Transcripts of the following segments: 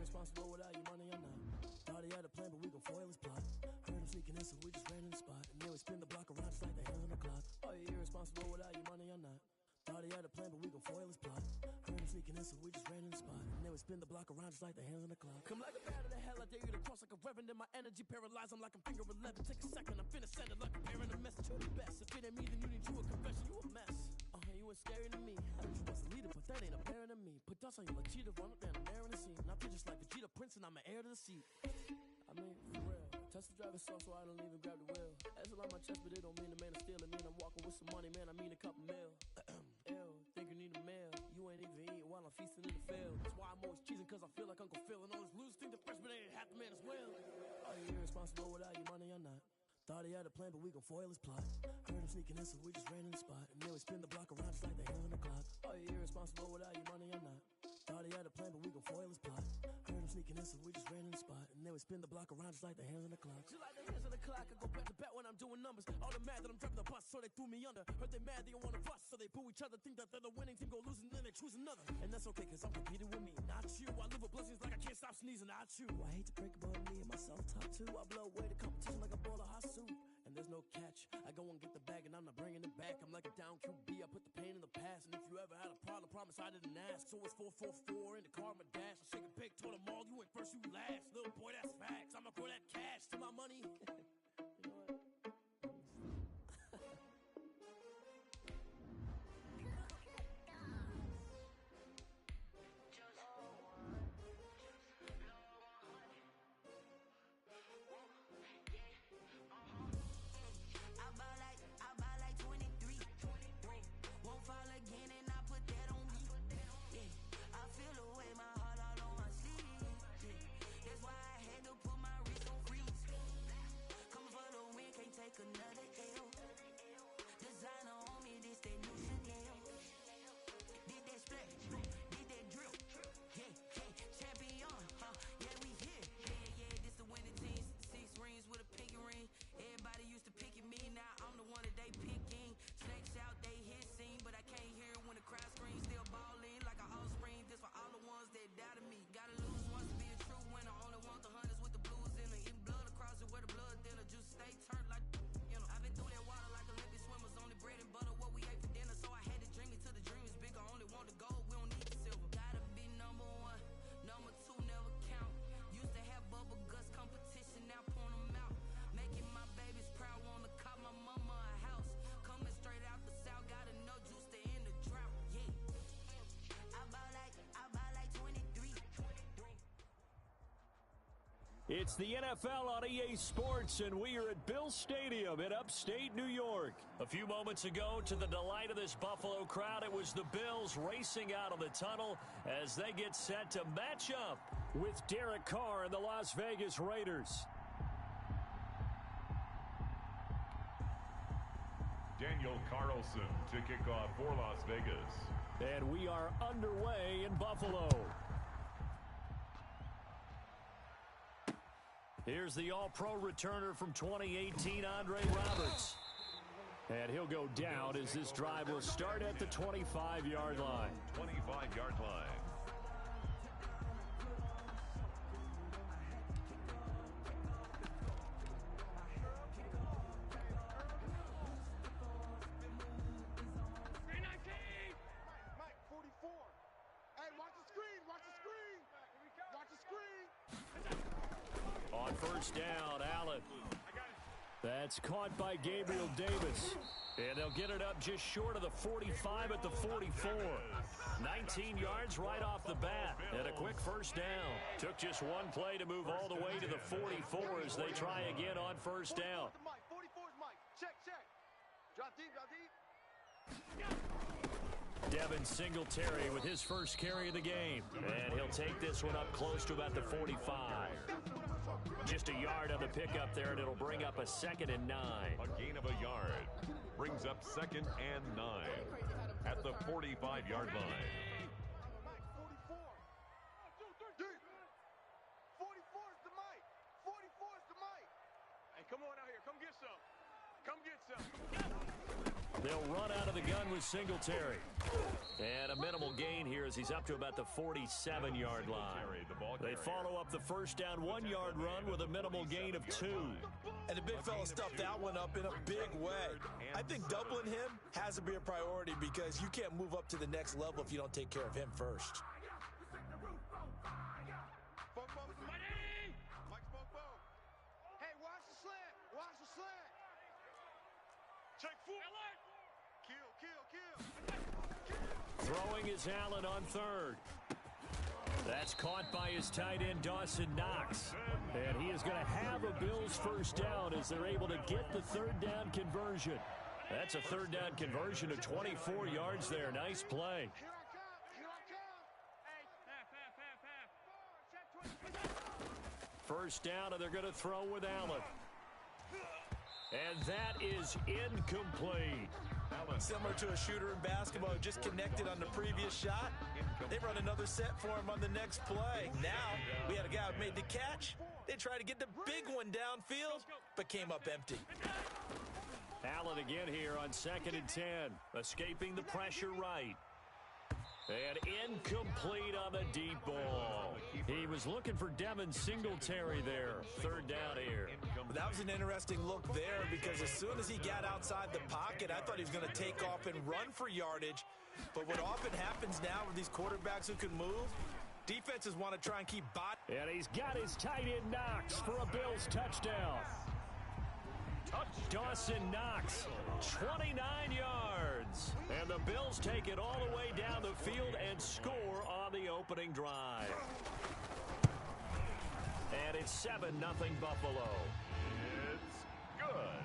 irresponsible without your money or not. Thought he had a plan, but we gon' foil his plot. Heard him sneaking in, so we just ran in the spot. And then we spin the block around just like the hands on the clock. Are you irresponsible without your money or not? Thought he had a plan, but we gon' foil his plot. Heard him sneaking in, so we just ran in the spot. And then we spin the block around just like the hands on the clock. Come like a bat of the hell, I dare you to cross like a reverend. In my energy paralyzed, I'm like I'm finger 11. Take a second, I'm finna send it like a parent a message to the best. If it ain't me, then you need you a confession, you a mess. You ain't scary to me. I know you was a leader, but that ain't apparent to me. Put dust on you like cheetah, run up down the air in the scene. Not just like Vegeta Prince, and I'm an heir to the seat. I mean, for real. Touch the driver's soft, so I don't even grab the wheel. That's a lot on my chest, but it don't mean the man is stealing. Mean I'm walking with some money, man. I mean a couple mil. Ew, think you need a meal. You ain't even eating while I'm feasting in the field. That's why I'm always cheesing, cause I feel like Uncle Phil. And all those losers think the freshman ain't half the man as well. Are you irresponsible without your money or not? Thought he had a plan, but we gon' foil his plot. Heard him sneaking in, so we just ran in the spot. And then we spin the block around just like the hands on the clock. Are you irresponsible without your money or not? Thought he had a plan, but we gon' foil his plot. Heard him sneaking in, so we just ran in the spot. And then we spin the block around just like the hands on the clock. Just like the hands on the clock, I go back to back when I'm doing numbers. All the mad that I'm driving the bus, so they threw me under. Heard they mad, they don't wanna bust, so they boo each other. Think that they're the winning team, go losing, then they choose another. And that's okay, cause I'm competing with me, not you. I live with blessings like I can't stop sneezing, not you. I hate to break about me and my self-talk too. I blow away the competition like a bowl of hot soup. And there's no catch. I go and get the bag and I'm not bringing it back. I'm like a down QB, I put the pain in the past. And if you ever had a problem, promise I didn't ask. So it's 444 in the car, my dash. I shake a big, told them all, you ain't first, you last. Little boy, that's facts. I'ma grow that cash to my money. You know what? Take another L. Designer on me, this that new Chanel. Did that splash, did that drill. Yeah, champion, yeah, we here. Yeah, this the winning team. 6 rings with a pinky ring. Everybody used to picking me, now I'm the one that they picking. Snakes out, they hit scene, but I can't hear it when the crowd screams. Still ballin' like an offspring. This for all the ones that doubted me. Gotta lose once to be a true winner. Only want the hunters with the blues in the eating blood across it where the blood thinner. Juice stay turned like. I've been through that water like Olympic swimmers. Only bread and butter, what we ate for dinner. So I had to dream it till the dream is bigger. Only want the gold, we don't need the silver. Gotta be number 1, number 2 never count. Used to have bubble guts competition, now point them out. Making my babies proud, wanna cop my mama a house. Coming straight out the south, gotta know juice to end the drought. Yeah, I buy like 23. It's the NFL on EA Sports, and we are at Bill Stadium in upstate New York. A few moments ago, to the delight of this Buffalo crowd, it was the Bills racing out of the tunnel as they get set to match up with Derek Carr and the Las Vegas Raiders. Daniel Carlson to kick off for Las Vegas. And we are underway in Buffalo. Here's the All-Pro returner from 2018, Andre Roberts. And he'll go down as this drive will start at the 25-yard line. 25-yard line. Mike, 44. Hey, watch the screen, watch the screen. Watch the screen. On first down, Allen. That's caught by Gabriel Davis. And they'll get it up just short of the 45 at the 44. 19 yards right off the bat. And a quick first down. Took just one play to move all the way to the 44 as they try again on first down. 44 is Mike. Check. Drop deep. Devin Singletary with his first carry of the game. And he'll take this one up close to about the 45. Just a yard on the pickup there, and it'll bring up a 2nd and 9. A gain of a yard. Brings up 2nd and 9 at the 45-yard line. 44. 44 is the Mike. 44 is the Mike. Hey, come on out here. Come get some. Come get some. They'll run out of the gun with Singletary. And a minimal gain here as he's up to about the 47-yard line. They follow up the first down 1-yard run with a minimal gain of 2. And the big fella stuffed that one up in a big way. I think doubling him has to be a priority because you can't move up to the next level if you don't take care of him first. Hey, watch the slant. Watch the slant. Check four. Kill. Throwing is Allen on third. That's caught by his tight end, Dawson Knox. And he is going to have a Bills first down as they're able to get the third down conversion. That's a third down conversion of 24 yards there. Nice play. Here I come. First down, and they're going to throw with Allen. And that is incomplete. Similar to a shooter in basketball who just connected on the previous shot. They run another set for him on the next play. Now, we had a guy who made the catch. They tried to get the big one downfield, but came up empty. Allen again here on 2nd and 10. Escaping the pressure right. And incomplete on the deep ball. He was looking for Devin Singletary there. Third down here. That was an interesting look there because as soon as he got outside the pocket, I thought he was going to take off and run for yardage. But what often happens now with these quarterbacks who can move, defenses want to try and keep And he's got his tight end Knox for a Bills touchdown. Dawson Knox, 29 yards. And the Bills take it all the way down the field and score on the opening drive. And it's 7-0 Buffalo. It's good.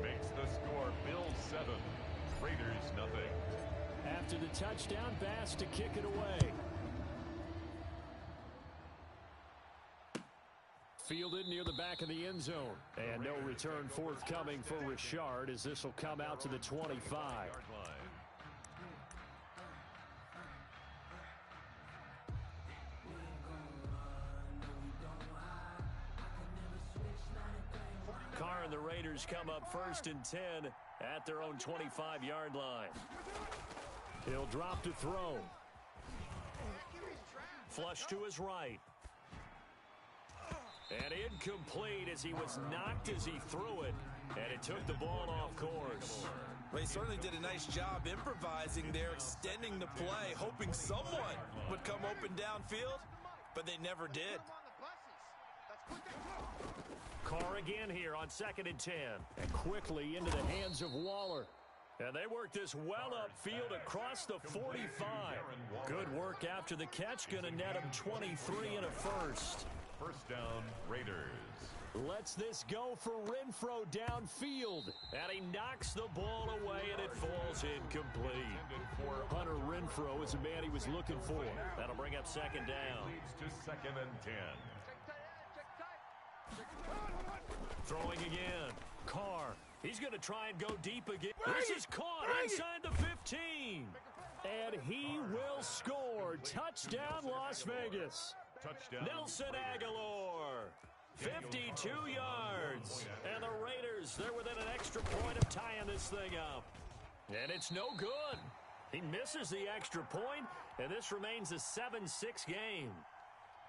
Makes the score Bills 7, Raiders nothing. After the touchdown, Bass to kick it away. Fielded near the back of the end zone. And no return forthcoming for Richard as this will come out to the 25. Carr and the Raiders come up 1st and 10 at their own 25-yard line. He'll drop to throw. Flush to his right. And incomplete as he was knocked as he threw it. And it took the ball off course. Well, he certainly did a nice job improvising there, extending the play, hoping someone would come open downfield, but they never did. Carr again here on 2nd and 10. And quickly into the hands of Waller. And they work this well upfield across the 45. Good work after the catch. Going to net him 23 and a first. First down, Raiders. Lets this go for Renfro downfield. And he knocks the ball away, and it falls incomplete. Hunter Renfro is the man he was looking for. That'll bring up 2nd down. Leads to 2nd and 10. Throwing again. Carr. He's going to try and go deep again. This is caught inside the 15. And he will score. Touchdown, Las Vegas. Touchdown. Nelson Aguilar. 52 yards. And the Raiders, they're within an extra point of tying this thing up. And it's no good. He misses the extra point, and this remains a 7-6 game.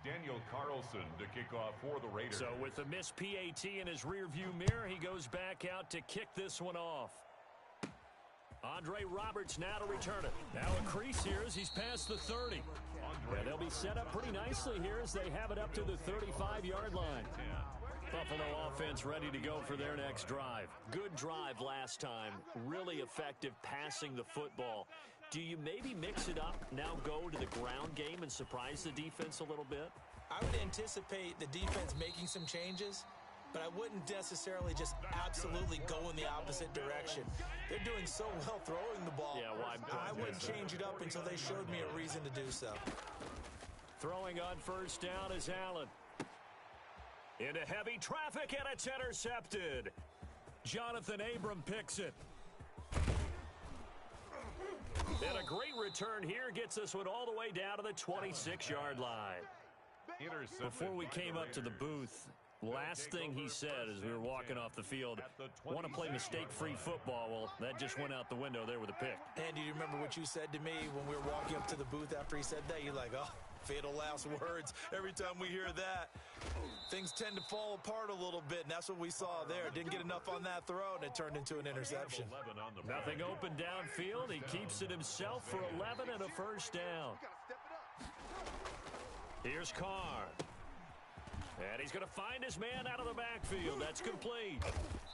Daniel Carlson to kick off for the Raiders. So with the missed PAT in his rearview mirror, he goes back out to kick this one off. Andre Roberts now to return it. Now a crease here as he's past the 30. And they'll be set up pretty nicely here as they have it up to the 35-yard line. Buffalo offense ready to go for their next drive. Good drive last time. Really effective passing the football. Do you maybe mix it up, now go to the ground game and surprise the defense a little bit? I would anticipate the defense making some changes, but I wouldn't necessarily just absolutely go in the opposite direction. They're doing so well throwing the ball. Yeah, well, I wouldn't change it up until they showed me a reason to do so. Throwing on first down is Allen. Into heavy traffic, and it's intercepted. Jonathan Abram picks it. And a great return here gets this one all the way down to the 26-yard line. Before we came up to the booth, Last thing he said as we were walking off the field, want to play mistake-free football. Well, that just went out the window there with a pick. And do you remember what you said to me when we were walking up to the booth after he said that? You're like, oh, fatal last words. Every time we hear that, things tend to fall apart a little bit, and that's what we saw there. Didn't get enough on that throw, and it turned into an interception. Nothing open downfield. He keeps it himself for 11 and a first down. Here's Carr. And he's going to find his man out of the backfield. That's complete.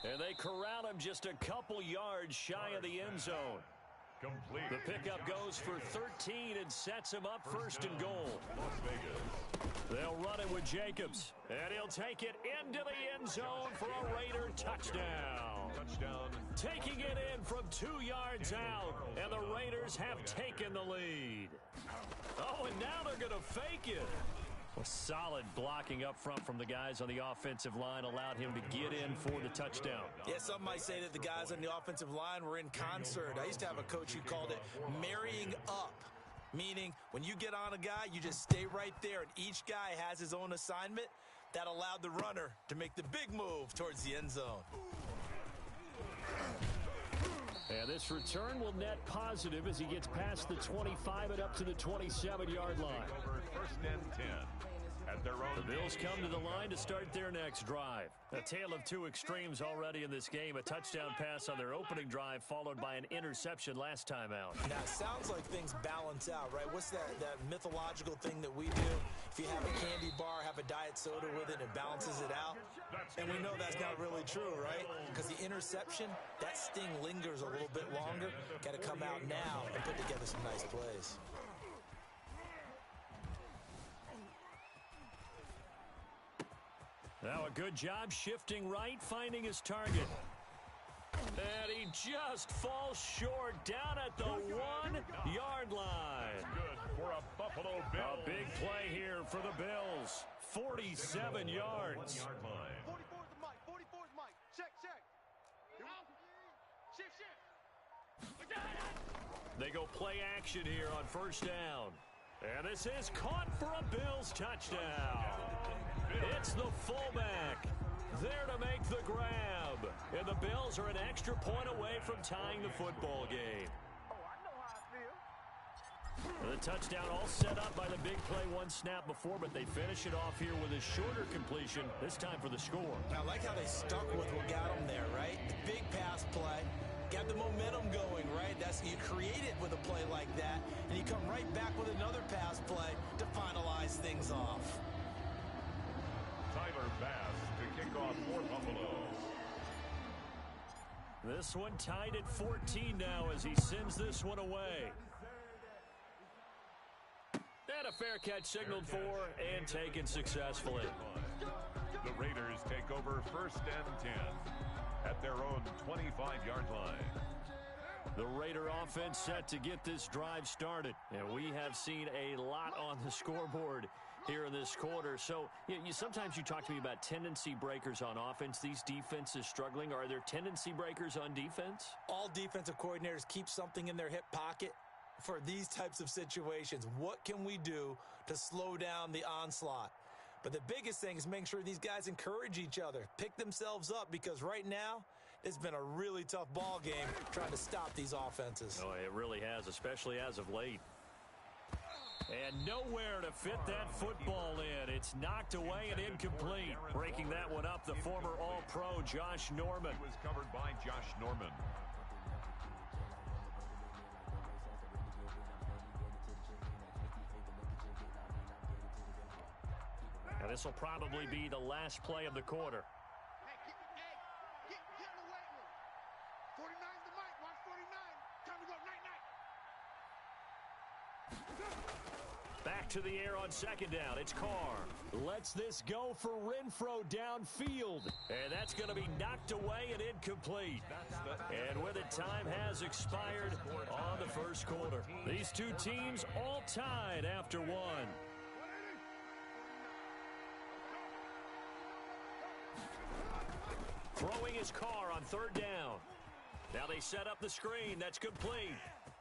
And they corral him just a couple yards shy of the end zone. The pickup goes for 13 and sets him up first and goal. They'll run it with Jacobs. And he'll take it into the end zone for a Raider touchdown. Taking it in from 2 yards out. And the Raiders have taken the lead. Oh, and now they're going to fake it. A solid blocking up front from the guys on the offensive line allowed him to get in for the touchdown. Yeah, some might say that the guys on the offensive line were in concert. I used to have a coach who called it marrying up, meaning when you get on a guy, you just stay right there, and each guy has his own assignment. That allowed the runner to make the big move towards the end zone. And this return will net positive as he gets past the 25 and up to the 27-yard line. First and 10 at their own. The Bills come to the line to start their next drive. A tale of two extremes already in this game. A touchdown pass on their opening drive followed by an interception last time out. Now, it sounds like things balance out, right? What's that mythological thing that we do? If you have a candy bar, have a diet soda with it, it balances it out. And we know that's not really true, right? Because the interception, that sting lingers a little bit longer. Got to come out now and put together some nice plays. Now a good job shifting right, finding his target. And he just falls short down at the 1-yard line. Good for a Buffalo Bill. A big play here for the Bills. 47 yards. 44's the mic. 44's mic. Check. Shift. They go play action here on first down. And this is caught for a Bills touchdown. It's the fullback there to make the grab. And the Bills are an extra point away from tying the football game. Oh, I know how I feel. The touchdown all set up by the big play one snap before, but they finish it off here with a shorter completion, this time for the score. I like how they stuck with what got them there, right? The big pass play. Got the momentum going, right? You create it with a play like that, and you come right back with another pass play to finalize things off. Tyler Bass to kick off for Buffalo. This one tied at 14 now as he sends this one away. And a fair catch signaled for and taken successfully. The Raiders take over first and 10 at their own 25-yard line. The Raider offense set to get this drive started. And we have seen a lot on the scoreboard here in this quarter. So sometimes you talk to me about tendency breakers on offense. These defenses struggling. Are there tendency breakers on defense? All defensive coordinators keep something in their hip pocket for these types of situations. What can we do to slow down the onslaught? But the biggest thing is making sure these guys encourage each other, pick themselves up, because right now it's been a really tough ball game trying to stop these offenses. Oh, it really has, especially as of late. And nowhere to fit that football in. It's knocked away and incomplete. Breaking that one up, the former All-Pro Josh Norman. It was covered by Josh Norman. And this will probably be the last play of the quarter. Hey, get in the weight room. 49's the mic. Watch 49. Time to go night-night. Back to the air on second down. It's Carr. Lets this go for Renfro downfield. And that's going to be knocked away and incomplete. And with it, time has expired on the first quarter. These two teams all tied after one. Throwing his Carr on third down. Now they set up the screen. That's complete.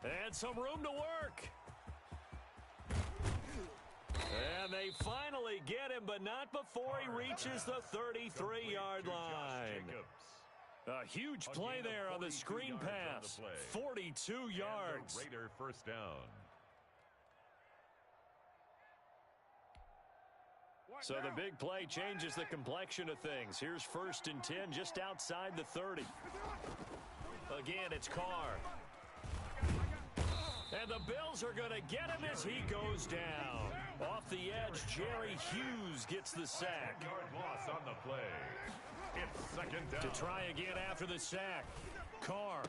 And some room to work. And they finally get him, but not before he reaches the 33-yard line. A huge play there on the screen pass. 42 yards. Raider first down. So the big play changes the complexion of things. Here's 1st and 10 just outside the 30. Again, it's Carr. And the Bills are going to get him as he goes down. Off the edge, Jerry Hughes gets the sack. Yard loss on the play. It's 2nd down. To try again after the sack. Carr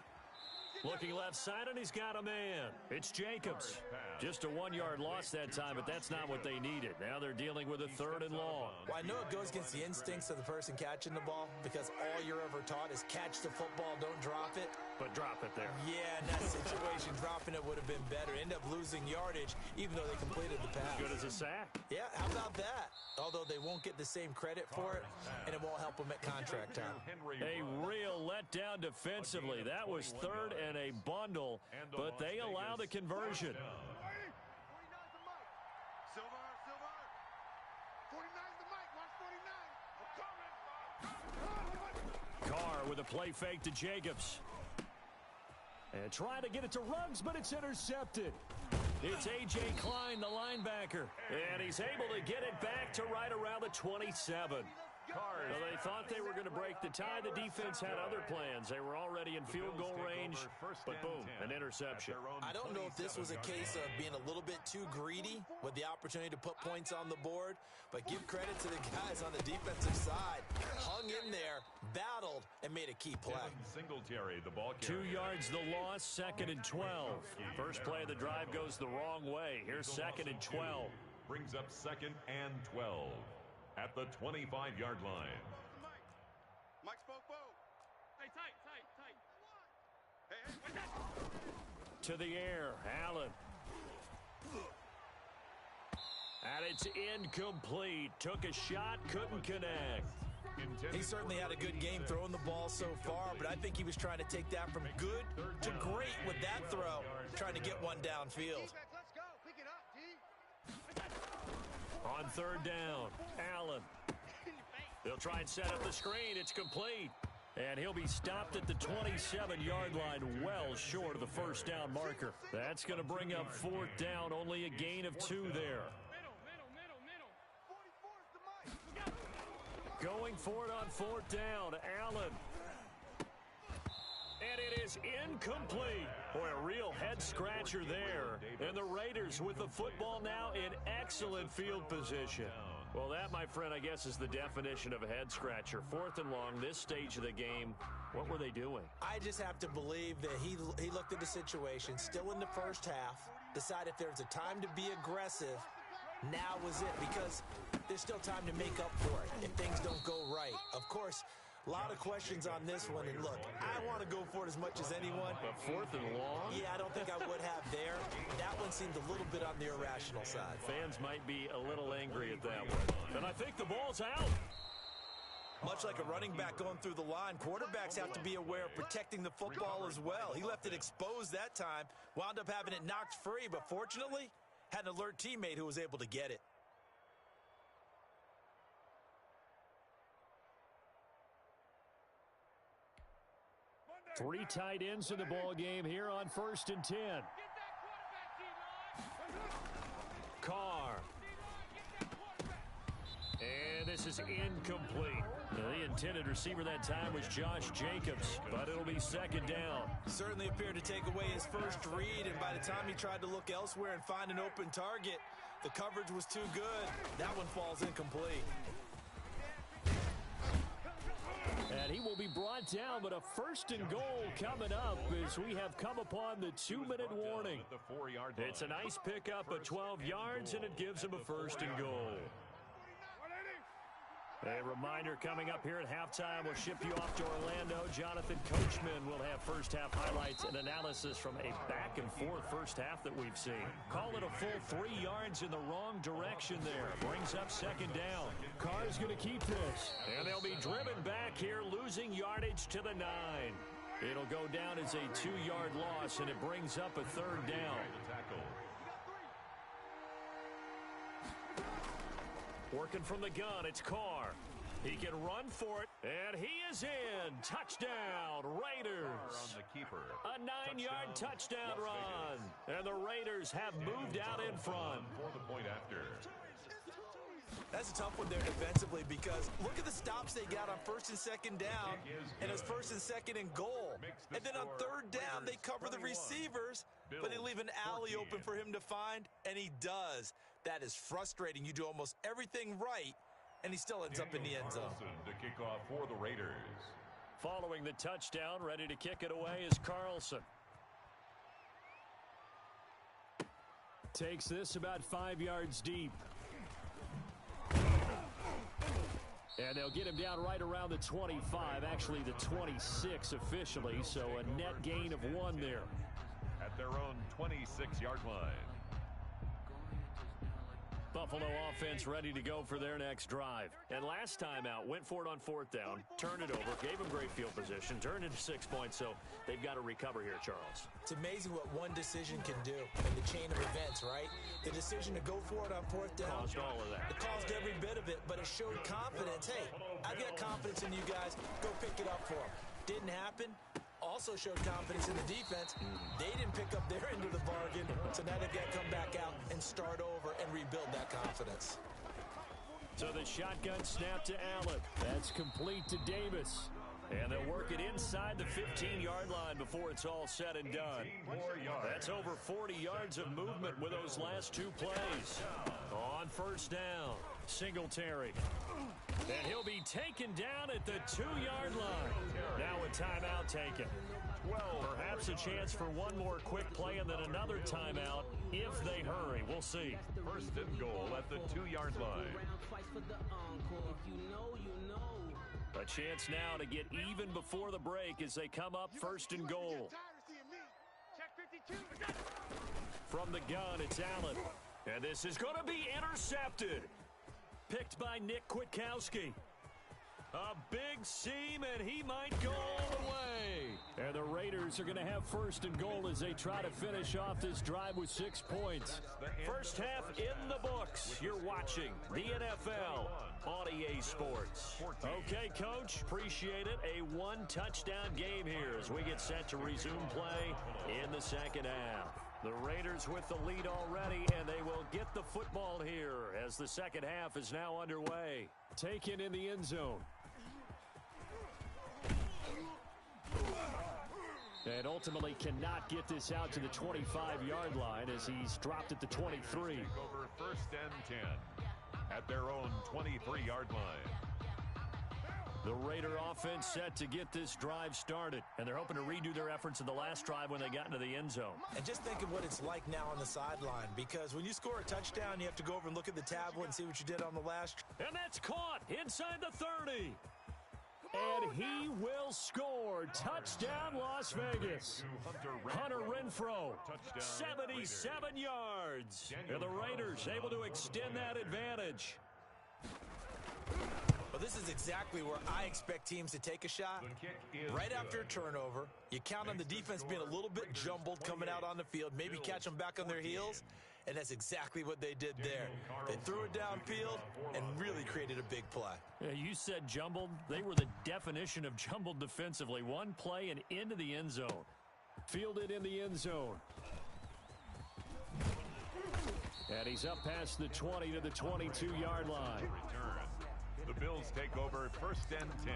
looking left side, and he's got a man. It's Jacobs. Just a 1-yard loss that time, but that's not what they needed. Now they're dealing with a 3rd and long. Well, I know it goes against the instincts of the person catching the ball because all you're ever taught is catch the football, don't drop it. But drop it there. Yeah, in that situation, dropping it would have been better. End up losing yardage, even though they completed the pass. Good as a sack. Yeah, how about that? Although they won't get the same credit for it, and it won't help them at contract time. A real letdown defensively. That was 3rd and a bundle, but they allow the conversion. Silver. 49's the mic. Watch 49. I'm coming. Carr with a play fake to Jacobs. And trying to get it to Ruggs, but it's intercepted. It's A.J. Klein, the linebacker. And he's able to get it back to right around the 27. Well, they thought they were going to break the tie. The defense had other plans. They were already in field goal range, but boom, an interception. I don't know if this was a case of being a little bit too greedy with the opportunity to put points on the board, but give credit to the guys on the defensive side. Hung in there, battled, and made a key play. Singletary, the ball 2 yards the loss, 2nd and 12. First play of the drive goes the wrong way. Here's 2nd and 12. Brings up 2nd and 12. At the 25-yard line. Mike spoke. Hey, tight. Hey. To the air, Allen. And it's incomplete. Took a shot, couldn't connect. He certainly had a good game throwing the ball so far, but I think he was trying to take that from good to great with that throw, trying to get one downfield. Let's go. Pick it up, D. On 3rd down, Allen. They'll try and set up the screen. It's complete. And he'll be stopped at the 27-yard line, well short of the first down marker. That's going to bring up 4th down, only a gain of 2 there. Going for it on 4th down, Allen. And it is incomplete. Boy, a real head-scratcher there. And the Raiders with the football now in excellent field position. Well, that, my friend, I guess is the definition of a head-scratcher. 4th and long, this stage of the game. What were they doing? I just have to believe that he looked at the situation, still in the first half, decided if there's a time to be aggressive, now was it, because there's still time to make up for it if things don't go right. Of course, a lot of questions on this one, and look, I want to go for it as much as anyone. But 4th and long? Yeah, I don't think I would have there. That one seemed a little bit on the irrational side. Fans might be a little angry at that one. And I think the ball's out. Much like a running back going through the line, quarterbacks have to be aware of protecting the football as well. He left it exposed that time, wound up having it knocked free, but fortunately, had an alert teammate who was able to get it. Three tight ends in the ball game here on 1st and 10. Carr. And this is incomplete. The intended receiver that time was Josh Jacobs, but it'll be 2nd down. Certainly appeared to take away his first read, and by the time he tried to look elsewhere and find an open target, the coverage was too good. That one falls incomplete. And he will be brought down, but a 1st and goal coming up as we have come upon the 2-minute warning. It's a nice pickup of 12 yards, and it gives him a 1st and goal. A reminder coming up here at halftime, we'll ship you off to Orlando. Jonathan Coachman will have first half highlights and analysis from a back-and-forth first half that we've seen. Call it a full 3 yards in the wrong direction there. Brings up 2nd down. Carr's going to keep this. And they'll be driven back here, losing yardage to the 9. It'll go down as a 2-yard loss, and it brings up a 3rd down. Working from the gun, it's Carr. He can run for it, and he is in. Touchdown, Raiders. On the keeper. A 9-yard touchdown run. And the Raiders have moved out in front. For the point after. That's a tough one there defensively because look at the stops they got on 1st and 2nd down, and it's 1st and 2nd and goal. And then on 3rd down, they cover the receivers, but they leave an alley open for him to find, and he does. That is frustrating. You do almost everything right, and he still ends up in the end zone. To kick off for the Raiders. Following the touchdown, ready to kick it away is Carlson. Takes this about 5 yards deep. And they'll get him down right around the 25, actually the 26 officially, so a net gain of 1 there. At their own 26-yard line. Buffalo offense ready to go for their next drive. And last time out, went for it on 4th down, turned it over, gave them great field position, turned into 6 points, so they've got to recover here, Charles. It's amazing what one decision can do in the chain of events, right? The decision to go for it on 4th down. Caused all of that. It caused every bit of it, but it showed confidence. Hey, I've got confidence in you guys. Go pick it up for them. Didn't happen. Also showed confidence in the defense. They didn't pick up their end of the bargain, so now they've got to come back out and start over and rebuild that confidence. So the shotgun snap to Allen. That's complete to Davis. And they'll work it inside the 15-yard line before it's all said and done. That's over 40 yards of movement with those last 2 plays. On 1st down, Singletary. And he'll be taken down at the 2-yard line. Now a timeout taken. Perhaps a chance for one more quick play and then another timeout if they hurry. We'll see. 1st and goal at the 2-yard line. A chance now to get even before the break as they come up 1st and goal. From the gun, it's Allen. And this is going to be intercepted. Picked by Nick Kwiatkowski. A big seam, and he might go all the way. And the Raiders are going to have 1st and goal as they try to finish off this drive with 6 points. First half in the books. You're watching the NFL on EA Sports. Okay, Coach, appreciate it. A 1-touchdown game here as we get set to resume play in the 2nd half. The Raiders with the lead already, and they will get the football here as the 2nd half is now underway. Taken in the end zone. And ultimately cannot get this out to the 25-yard line as he's dropped at the 23. Over 1st and 10 at their own 23-yard line. The Raider offense set to get this drive started, and they're hoping to redo their efforts in the last drive when they got into the end zone. And just think of what it's like now on the sideline, because when you score a touchdown, you have to go over and look at the tablet and see what you did on the last. And that's caught inside the 30. And he will score. Touchdown, Las Vegas. Hunter Renfrow, 77 yards. And the Raiders able to extend that advantage. Well, this is exactly where I expect teams to take a shot. Right after a turnover, you count on the defense being a little bit jumbled coming out on the field, maybe catch them back on their heels, and that's exactly what they did there. They threw it downfield and really created a big play. Yeah, you said jumbled. They were the definition of jumbled defensively. One play and into the end zone. Fielded in the end zone. And he's up past the 20 to the 22-yard line. The Bills take over 1st and 10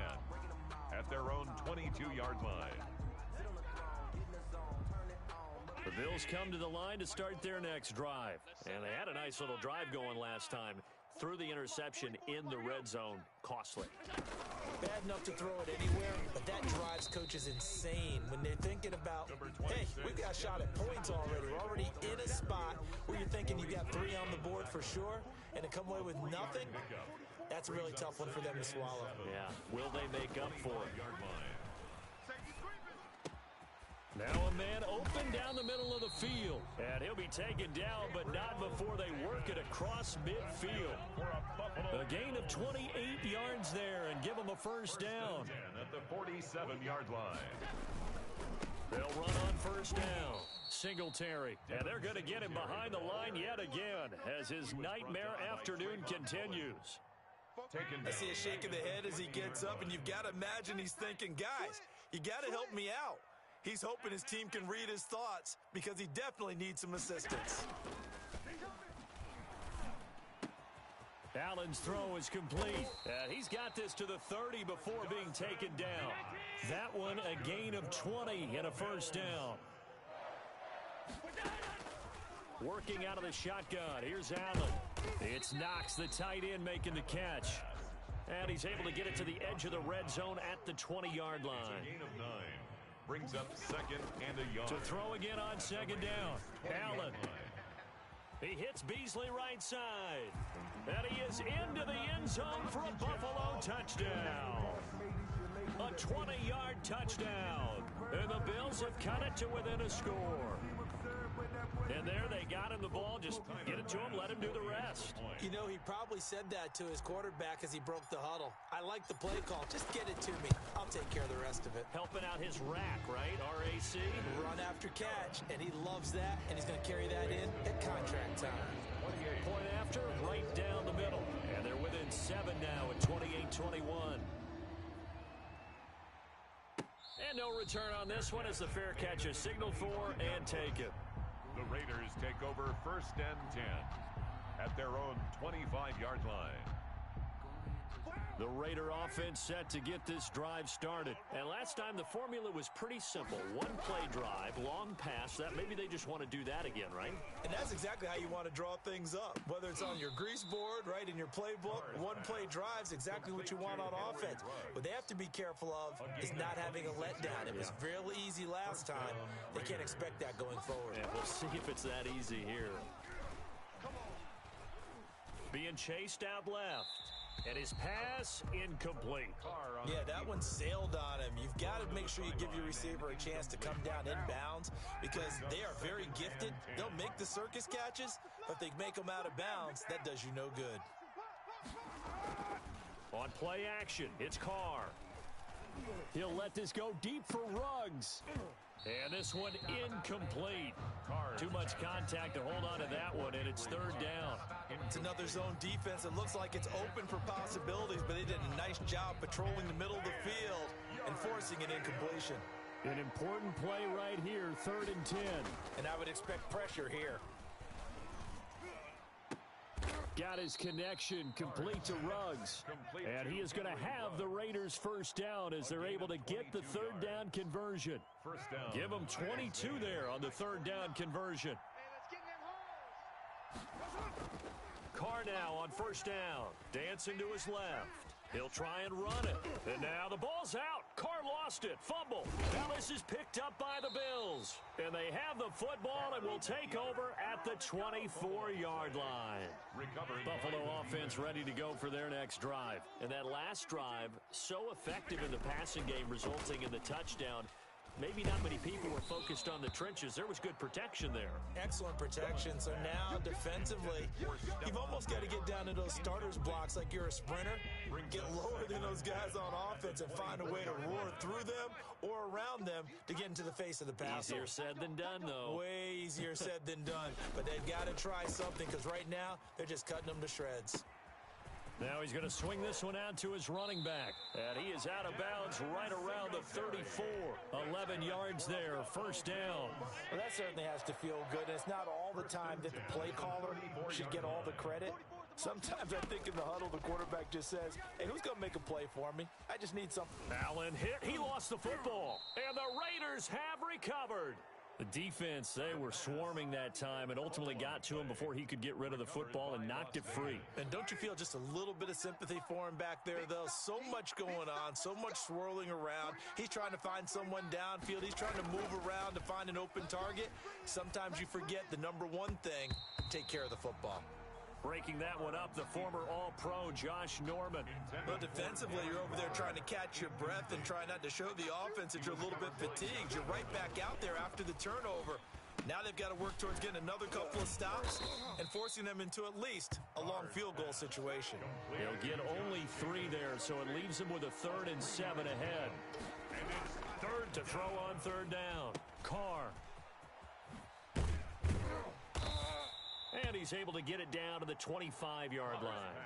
at their own 22-yard line. The Bills come to the line to start their next drive. And they had a nice little drive going last time. Threw the interception in the red zone. Costly. Bad enough to throw it anywhere, but that drives coaches insane when they're thinking about, hey, we've got a shot at points already. We're already in a spot where you're thinking you got 3 on the board for sure, and to come away with nothing, that's a really tough one for them to swallow. Yeah. Will they make up for it? Now a man open down the middle of the field. And he'll be taken down, but not before they work it across midfield. A gain of 28 yards there and give them a 1st down. At the 47-yard line. They'll run on first down. Singletary. And they're going to get him behind the line yet again as his nightmare afternoon continues. I see a shake of the head as he gets up, and you've got to imagine he's thinking, guys, you got to help me out. He's hoping his team can read his thoughts because he definitely needs some assistance. Allen's throw is complete. He's got this to the 30 before being taken down. That one a gain of 20 and a first down. Working out of the shotgun. Here's Allen. It's Knox, the tight end, making the catch. And he's able to get it to the edge of the red zone at the 20-yard line. Gain of 9. Brings up second and a yard. To throw again on second down. Allen. He hits Beasley right side. And he is into the end zone for a Buffalo touchdown. A 20-yard touchdown. And the Bills have cut it to within a score. And there they got him the ball. Just get it to him, let him do the rest. You know, he probably said that to his quarterback as he broke the huddle. I like the play call. Just get it to me. I'll take care of the rest of it. Helping out his rack, right? RAC. Run after catch, and he loves that, and he's going to carry that in at contract time. Point after, right down the middle. And they're within 7 now at 28-21. And no return on this one as the fair catch is signaled for and taken. The Raiders take over first and 10 at their own 25-yard line. The Raider offense set to get this drive started. And last time the formula was pretty simple. One play drive, long pass. That maybe they just want to do that again, right? And that's exactly how you want to draw things up. Whether it's on your grease board, right, in your playbook, one play drive's exactly what you want on offense. What they have to be careful of is not having a letdown. It was fairly easy last time. They can't expect that going forward. And we'll see if it's that easy here. Being chased out left. And his pass incomplete. Yeah, that one sailed on him. You've got to make sure you give your receiver a chance to come down inbounds because they are very gifted. They'll make the circus catches, but if they make them out of bounds, that does you no good. On play action, it's Carr. He'll let this go deep for Ruggs. And this one incomplete. Too much contact to hold on to that one, and it's third down. It's another zone defense. It looks like it's open for possibilities, but they did a nice job patrolling the middle of the field and forcing an incompletion. An important play right here, 3rd and 10. And I would expect pressure here. Got his connection complete to Ruggs. And he is going to have the Raiders first down as they're able to get the 3rd down conversion. First down. Give them 22 there on the 3rd down conversion. Carr now on first down. Dancing to his left. He'll try and run it. And now the ball's out. Carr lost it. Fumble. Now this is picked up by the Bills. And they have the football and will take over at the 24-yard line. Buffalo offense ready to go for their next drive. And that last drive, so effective in the passing game, resulting in the touchdown. Maybe not many people were focused on the trenches. There was good protection there. Excellent protection. So now defensively, you've almost got to get down to those starters blocks like you're a sprinter. Get lower than those guys on offense and find a way to roar through them or around them to get into the face of the passer. Easier said than done, though. Way easier said than done. But they've got to try something because right now they're just cutting them to shreds. Now he's going to swing this one out to his running back. And he is out of bounds right around the 34. 11 yards there, first down. Well, that certainly has to feel good. And it's not all the time that the play caller should get all the credit. Sometimes I think in the huddle, the quarterback just says, hey, who's going to make a play for me? I just need something. Allen hit. He lost the football. And the Raiders have recovered. The defense, they were swarming that time and ultimately got to him before he could get rid of the football and knocked it free. And don't you feel just a little bit of sympathy for him back there, though? So much going on, so much swirling around. He's trying to find someone downfield. He's trying to move around to find an open target. Sometimes you forget the number one thing, take care of the football. Breaking that one up, the former All-Pro Josh Norman. Well, defensively, you're over there trying to catch your breath and try not to show the offense that you're a little bit fatigued. You're right back out there after the turnover. Now they've got to work towards getting another couple of stops and forcing them into at least a long field goal situation. They'll get only 3 there, so it leaves them with a 3rd and 7 ahead. And it's 3rd start to throw on third down. Carr. And he's able to get it down to the 25-yard line.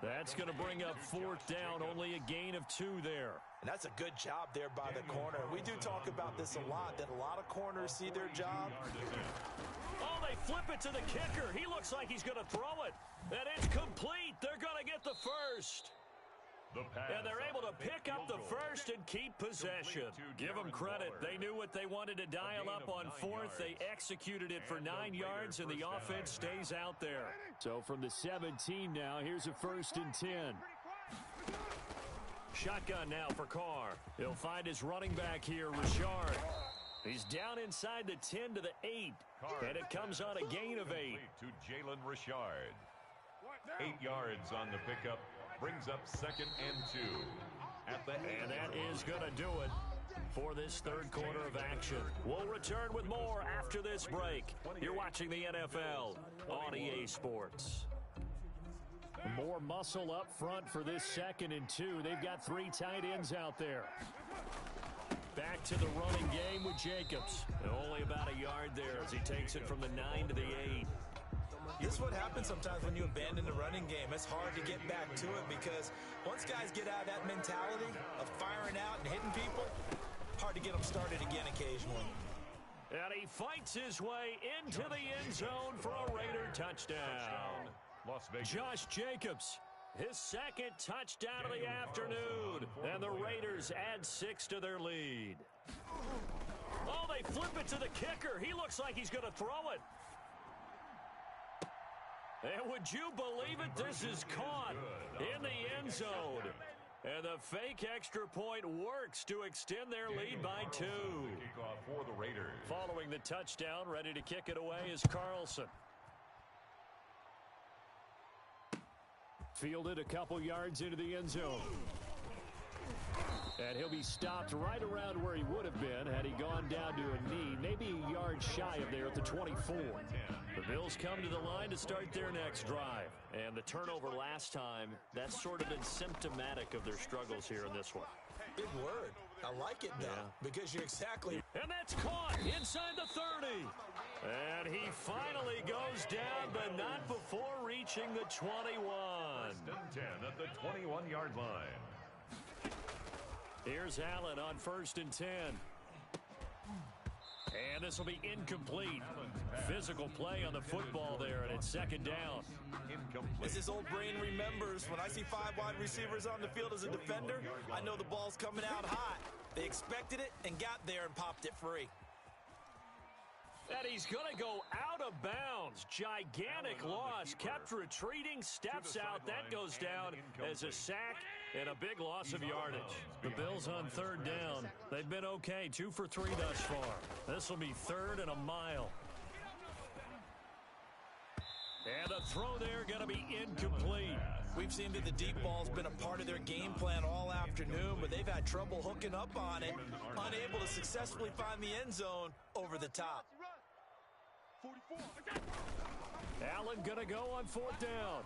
That's going to bring up fourth down, only a gain of 2 there. And that's a good job there by the corner. We do talk about this a lot, that a lot of corners see their job. Oh, they flip it to the kicker. He looks like he's going to throw it. And it's complete. They're going to get the first. And they're able to pick up the first and keep possession. Give them credit. They knew what they wanted to dial up on fourth. They executed it for 9 yards, and the offense stays out there. So from the 17 now, here's a 1st and 10. Shotgun now for Carr. He'll find his running back here, Richard. He's down inside the 10 to the 8. And it comes on a gain of 8. To Jalen Richard. 8 yards on the pickup. Brings up 2nd and 2. And that is going to do it for this third quarter of action. We'll return with more after this break. You're watching the NFL on EA Sports. More muscle up front for this 2nd and 2. They've got 3 tight ends out there. Back to the running game with Jacobs. Only about a yard there as he takes it from the 9 to the 8. This is what happens sometimes when you abandon the running game. It's hard to get back to it because once guys get out of that mentality of firing out and hitting people, hard to get them started again occasionally. And he fights his way into the end zone for a Raider touchdown. Las Vegas. Josh Jacobs, his 2nd touchdown of the afternoon. And the Raiders add 6 to their lead. Oh, they flip it to the kicker. He looks like he's going to throw it. And would you believe it? This is caught in the end zone. And the fake extra point works to extend their lead by 2. Kickoff for the Raiders. Following the touchdown, ready to kick it away is Carlson. Fielded a couple yards into the end zone. And he'll be stopped right around where he would have been had he gone down to a knee, maybe a yard shy of there at the 24. The Bills come to the line to start their next drive. And the turnover last time, that's sort of been symptomatic of their struggles here in this one. Big word. I like it, though, because you're exactly... And that's caught inside the 30. And he finally goes down, but not before reaching the 21. 10 at the 21-yard line. Here's Allen on 1st and 10. And this will be incomplete. Physical play on the football there, and it's 2nd down. As his old brain remembers, when I see 5 wide receivers on the field as a defender, I know the ball's coming out hot. They expected it and got there and popped it free. And he's going to go out of bounds. Gigantic loss. Kept retreating. Steps out. That goes down as a sack and a big loss of yardage. The Bills on 3rd down. They've been okay. 2 for 3 thus far. This will be 3rd and a mile. And the throw there going to be incomplete. We've seen that the deep ball's been a part of their game plan all afternoon, but they've had trouble hooking up on it, unable to successfully find the end zone over the top. Allen going to go on 4th down.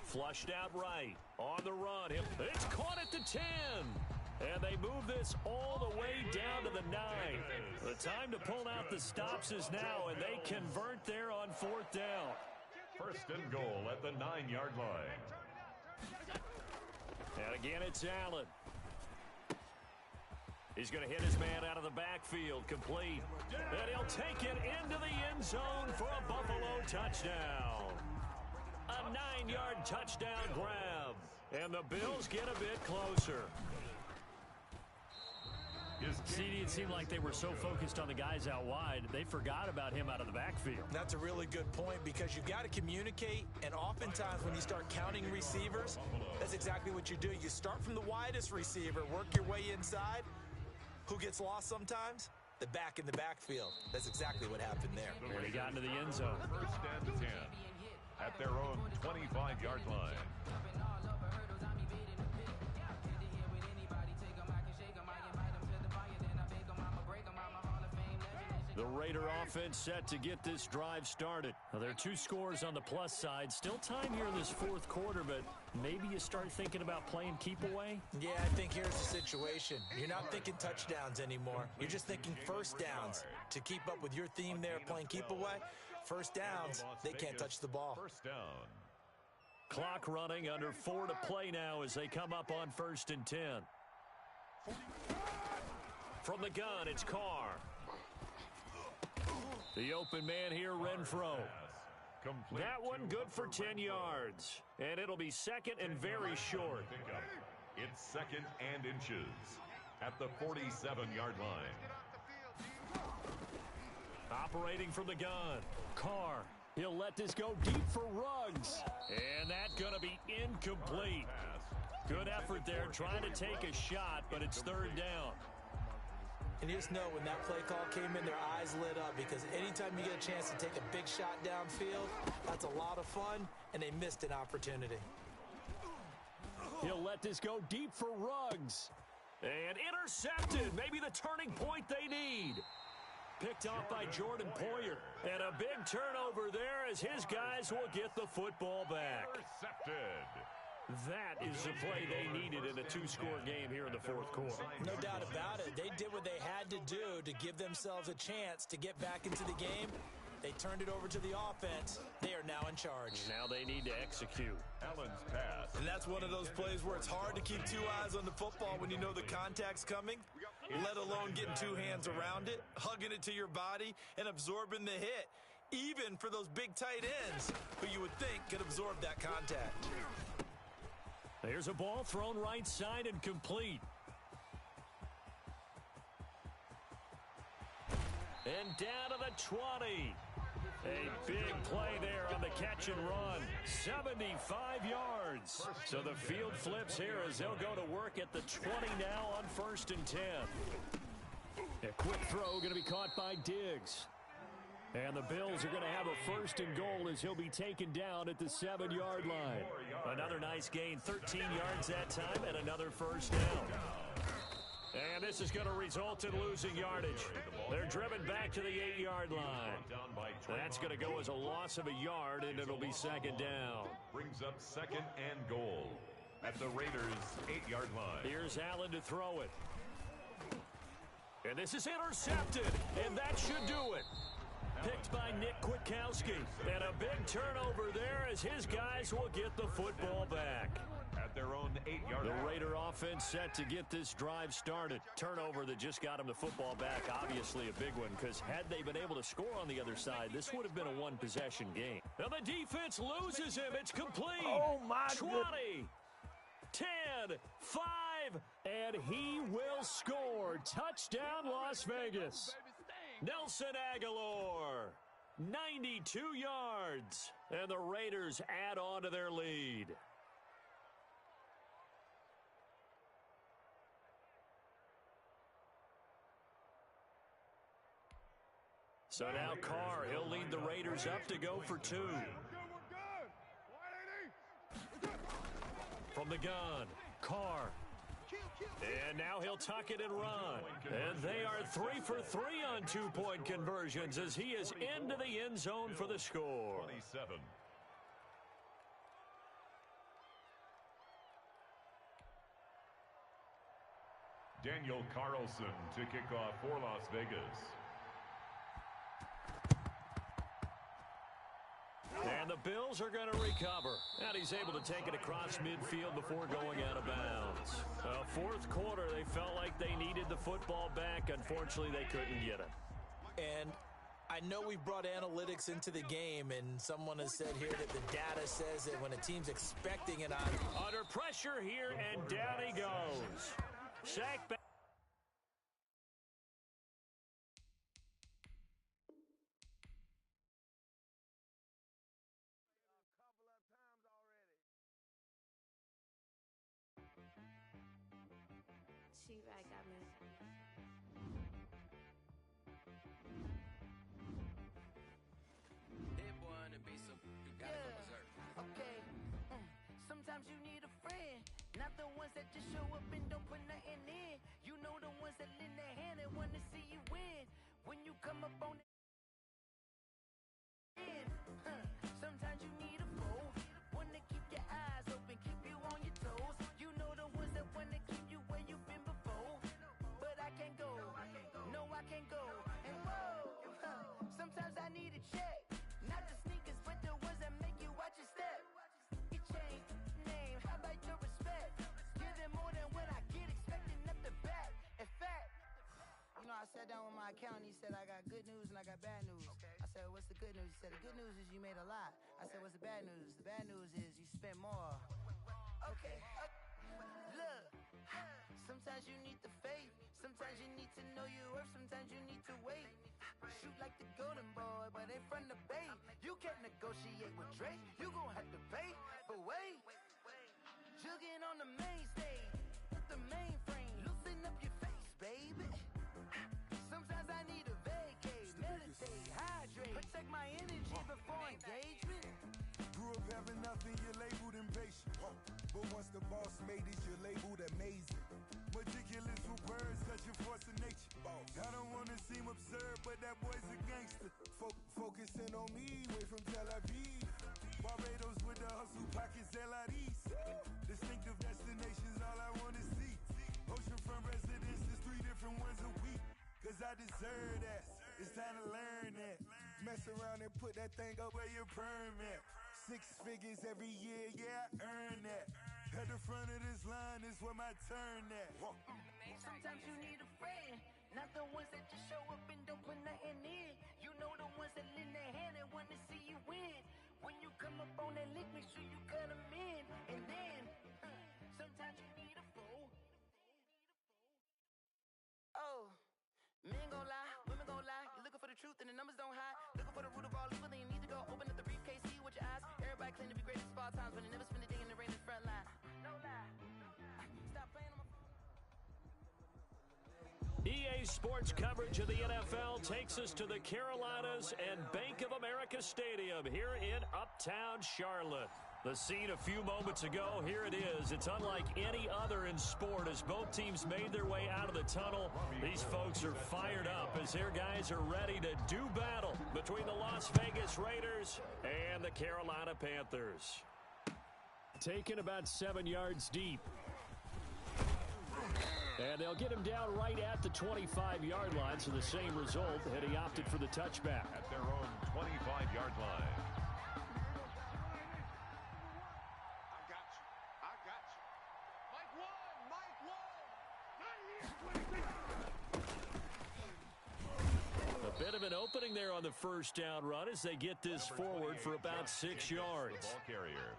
Flushed out right. On the run. It's caught at the 10. And they move this all the way down to the 9. The time to pull out the stops is now, and they convert there on 4th down. 1st and goal at the 9-yard line. And again, it's Allen. He's going to hit his man out of the backfield, complete. And he'll take it into the end zone for a Buffalo touchdown. A 9-yard touchdown grab. And the Bills get a bit closer. CD, it seemed like they were so focused on the guys out wide, they forgot about him out of the backfield. That's a really good point because you've got to communicate, and oftentimes when you start counting receivers, that's exactly what you do. You start from the widest receiver, work your way inside. Who gets lost sometimes? The back in the backfield. That's exactly what happened there. And he got into the end zone. 1st and 10 at their own 25-yard line. The Raider offense set to get this drive started. Now, there are 2 scores on the plus side. Still time here in this fourth quarter, but maybe you start thinking about playing keep away? Yeah, I think here's the situation. You're not thinking touchdowns anymore. You're just thinking first downs. To keep up with your theme there playing keep away, first downs, they can't touch the ball. First down. Clock running, under 4 to play now as they come up on 1st and 10. From the gun, it's Carr. The open man here, Renfro. That one good for 10 yards. And it'll be second and very short. It's second and inches at the 47-yard line. Operating from the gun, Carr. He'll let this go deep for Ruggs. And that's going to be incomplete. Good effort there trying to take a shot, but it's 3rd down. And you just know when that play call came in, their eyes lit up because anytime you get a chance to take a big shot downfield, that's a lot of fun, and they missed an opportunity. He'll let this go deep for Ruggs. And intercepted. Maybe the turning point they need. Picked off by Jordan Poyer. And a big turnover there as his guys will get the football back. Intercepted. That is the play they needed in a 2-score game here in the fourth quarter. No doubt about it. They did what they had to do to give themselves a chance to get back into the game. They turned it over to the offense. They are now in charge. Now they need to execute. Allen's pass. And that's one of those plays where it's hard to keep 2 eyes on the football when you know the contact's coming, let alone getting 2 hands around it, hugging it to your body, and absorbing the hit, even for those big tight ends who you would think could absorb that contact. There's a ball thrown right side and complete. And down to the 20. A big play there on the catch and run. 75 yards. So the field flips here as they'll go to work at the 20 now on 1st and 10. A quick throw going to be caught by Diggs. And the Bills are going to have a 1st and goal as he'll be taken down at the 7-yard line. Another nice gain, 13 yards that time, and another 1st down. And this is going to result in losing yardage. They're driven back to the 8-yard line. That's going to go as a loss of a yard, and it'll be 2nd down. Brings up 2nd and goal at the Raiders' 8-yard line. Here's Allen to throw it. And this is intercepted, and that should do it. Picked by Nick Kwiatkowski. And a big turnover there as his guys will get the football back. At their own 8-yard line. The Raider offense set to get this drive started. Turnover that just got him the football back. Obviously a big one because had they been able to score on the other side, this would have been a 1-possession game. Now the defense loses him. It's complete. Oh, my 20, 10, 5, and he will score. Touchdown, Las Vegas. Nelson Aguilar, 92 yards, and the Raiders add on to their lead. So now Carr, he'll lead the Raiders up to go for 2. From the gun, Carr. And now he'll tuck it and run. And they are 3 for 3 on 2-point conversions as he is into the end zone for the score. 27. Daniel Carlson to kick off for Las Vegas. And the Bills are going to recover. And he's able to take it across midfield before going out of bounds. Fourth quarter, they felt like they needed the football back. Unfortunately, they couldn't get it. And I know we've brought analytics into the game, and someone has said here that the data says that when a team's expecting it on. Under pressure here, and down he goes. Sack back. She-Rag got me. Hit boy on the beat, so you gotta go berserk. Okay. Sometimes you need a friend, not the ones that just show up and don't put nothing in. You know the ones that lend their hand and want to see you win. when you come up on it. Sometimes you need a fool, one to keep your eyes open, keep you on your toes. You know the ones that want to keep you where you've been before. But I can't go, no I can't go. And whoa, sometimes I need a check. Not the sneakers, but the ones that make you watch your step. It changed name, how about your respect? Giving more than what I get, expecting up the back. In fact, you know, I sat down with my accountant, he said I got good news and I got bad news. I said, what's the good news? He said, the good news is you made a lot. I said, what's the bad news? The bad news is you spent more. Okay, look, sometimes you need the faith, sometimes you need to know your worth, sometimes you need to wait. Shoot like the golden boy, but ain't from the bay. You can't negotiate with Drake, you gon' have to pay. But wait, jugging on the main stage, the mainframe, loosen up your face, baby. Sometimes I need a vacate, meditate, hydrate, protect my energy before engagement. Grew up having nothing, you're labeled impatient. But once the boss made it, you're labeled amazing. Meticulous with words, such a force of nature. I don't wanna seem absurd, but that boy's a gangster. Focusing on me, way from Tel Aviv. Barbados with the hustle pockets, LIDs. Distinctive destinations, all I wanna see. Oceanfront residences, 3 different ones a week. Cause I deserve that, it's time to learn that. Mess around and put that thing up where your perm at. 6 figures every year, yeah, I earn that. At the front of this line is where my turn at. Sometimes you need a friend, not the ones that just show up and don't put nothing in. You know the ones that lend their hand and want to see you win. When you come up on that lick, make sure you cut them in. And then, sometimes you need a fool. Oh, men gon' lie, women gon' lie. You're looking for the truth and the numbers don't hide. Looking for the root of all evil, then you need to go open up the briefcase, see with your eyes. Everybody claim to be great at small times, but they never spend a day in the rain in the front line. No lie. Stop playing on my phone. EA Sports coverage of the NFL takes us to the Carolinas and Bank of America Stadium here in Uptown Charlotte. The scene a few moments ago, here it is. It's unlike any other in sport as both teams made their way out of the tunnel. These folks are fired up as their guys are ready to do battle between the Las Vegas Raiders and the Carolina Panthers. Taken about 7 yards deep. And they'll get him down right at the 25-yard line, so the same result had he opted for the touchback. At their own 25-yard line. A bit of an opening there on the first down run as they get this forward for about 6 yards. Ball carrier.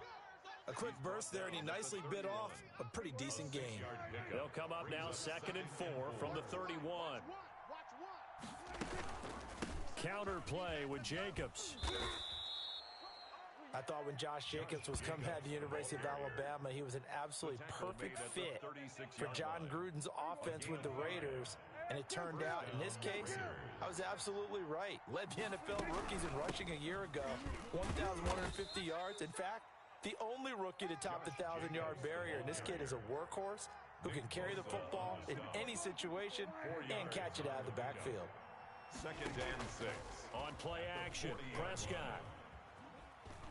A quick burst there, and he nicely bit off a pretty decent gain. They'll come up now 2nd and 4 from the 31. Counter play with Jacobs. I thought when Josh Jacobs was coming out of the University of Alabama, he was an absolutely perfect fit for John Gruden's offense with the Raiders. And it turned out, in this case, I was absolutely right. Led the NFL rookies in rushing a year ago, 1,150 yards. In fact, the only rookie to top the 1,000-yard barrier. And this kid is a workhorse who can carry the football in any situation and catch it out of the backfield. 2nd and 6. On play action, Prescott.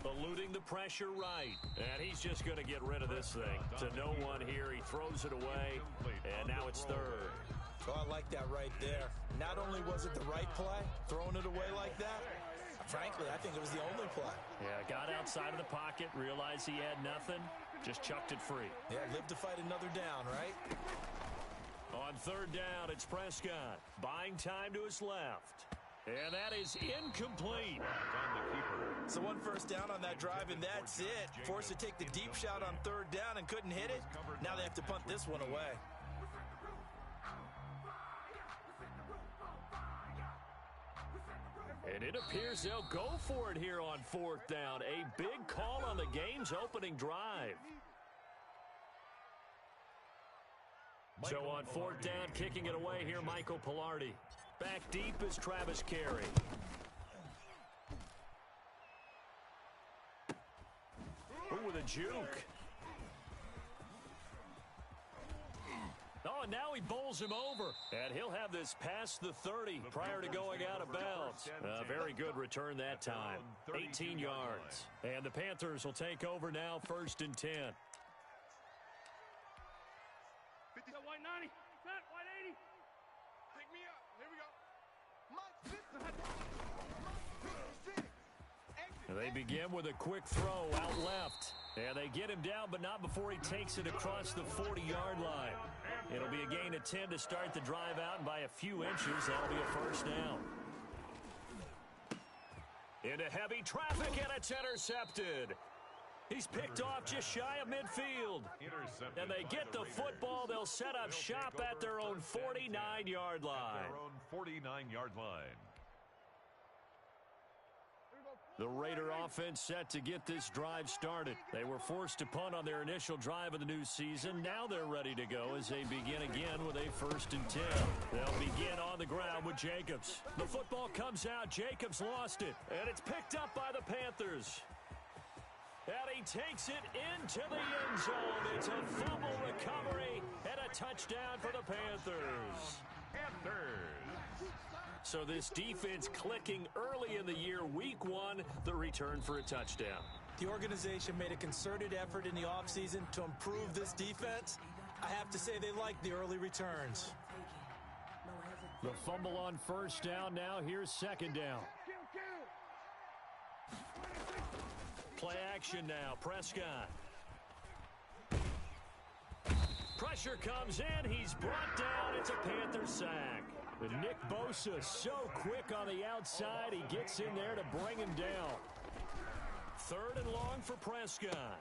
Eluding the pressure right. And he's just going to get rid of this thing. To no one here. He throws it away. And now it's 3rd. Oh, I like that right there. Not only was it the right play, throwing it away like that, frankly, I think it was the only play. Yeah, got outside of the pocket, realized he had nothing, just chucked it free. Yeah, live to fight another down, right? On 3rd down, it's Prescott. Buying time to his left. And that is incomplete. So 1 first down on that drive, and that's it. Forced to take the deep shot on 3rd down and couldn't hit it. Now they have to punt this one away. And it appears they'll go for it here on 4th down. A big call on the game's opening drive. So on 4th down, kicking it away here, Michael Pilardi. Back deep is Travis Carey. Ooh, with a juke. Oh, and now he bowls him over. And he'll have this past the 30 prior to going out of bounds. A very good return that time. 18 yards. And the Panthers will take over now, 1st and 10. White 90. Set. White 80. Pick me up. Here we go. They begin with a quick throw out left. And they get him down, but not before he takes it across the 40-yard line. It'll be a gain of 10 to start the drive out, and by a few inches, that'll be a 1st down. Into heavy traffic, and it's intercepted. He's picked off just shy of midfield. And they get the football. They'll set up shop at their own 49-yard line. The Raider offense set to get this drive started. They were forced to punt on their initial drive of the new season. Now they're ready to go as they begin again with a 1st and 10. They'll begin on the ground with Jacobs. The football comes out. Jacobs lost it. And it's picked up by the Panthers. And he takes it into the end zone. It's a fumble recovery and a touchdown for the Panthers. So this defense clicking early in the year, week 1, the return for a touchdown. The organization made a concerted effort in the offseason to improve this defense. I have to say they like the early returns. The fumble on 1st down. Now here's 2nd down. Play action now. Prescott. Pressure comes in. He's brought down. It's a Panther sack. But Nick Bosa so quick on the outside. He gets in there to bring him down. 3rd and long for Prescott.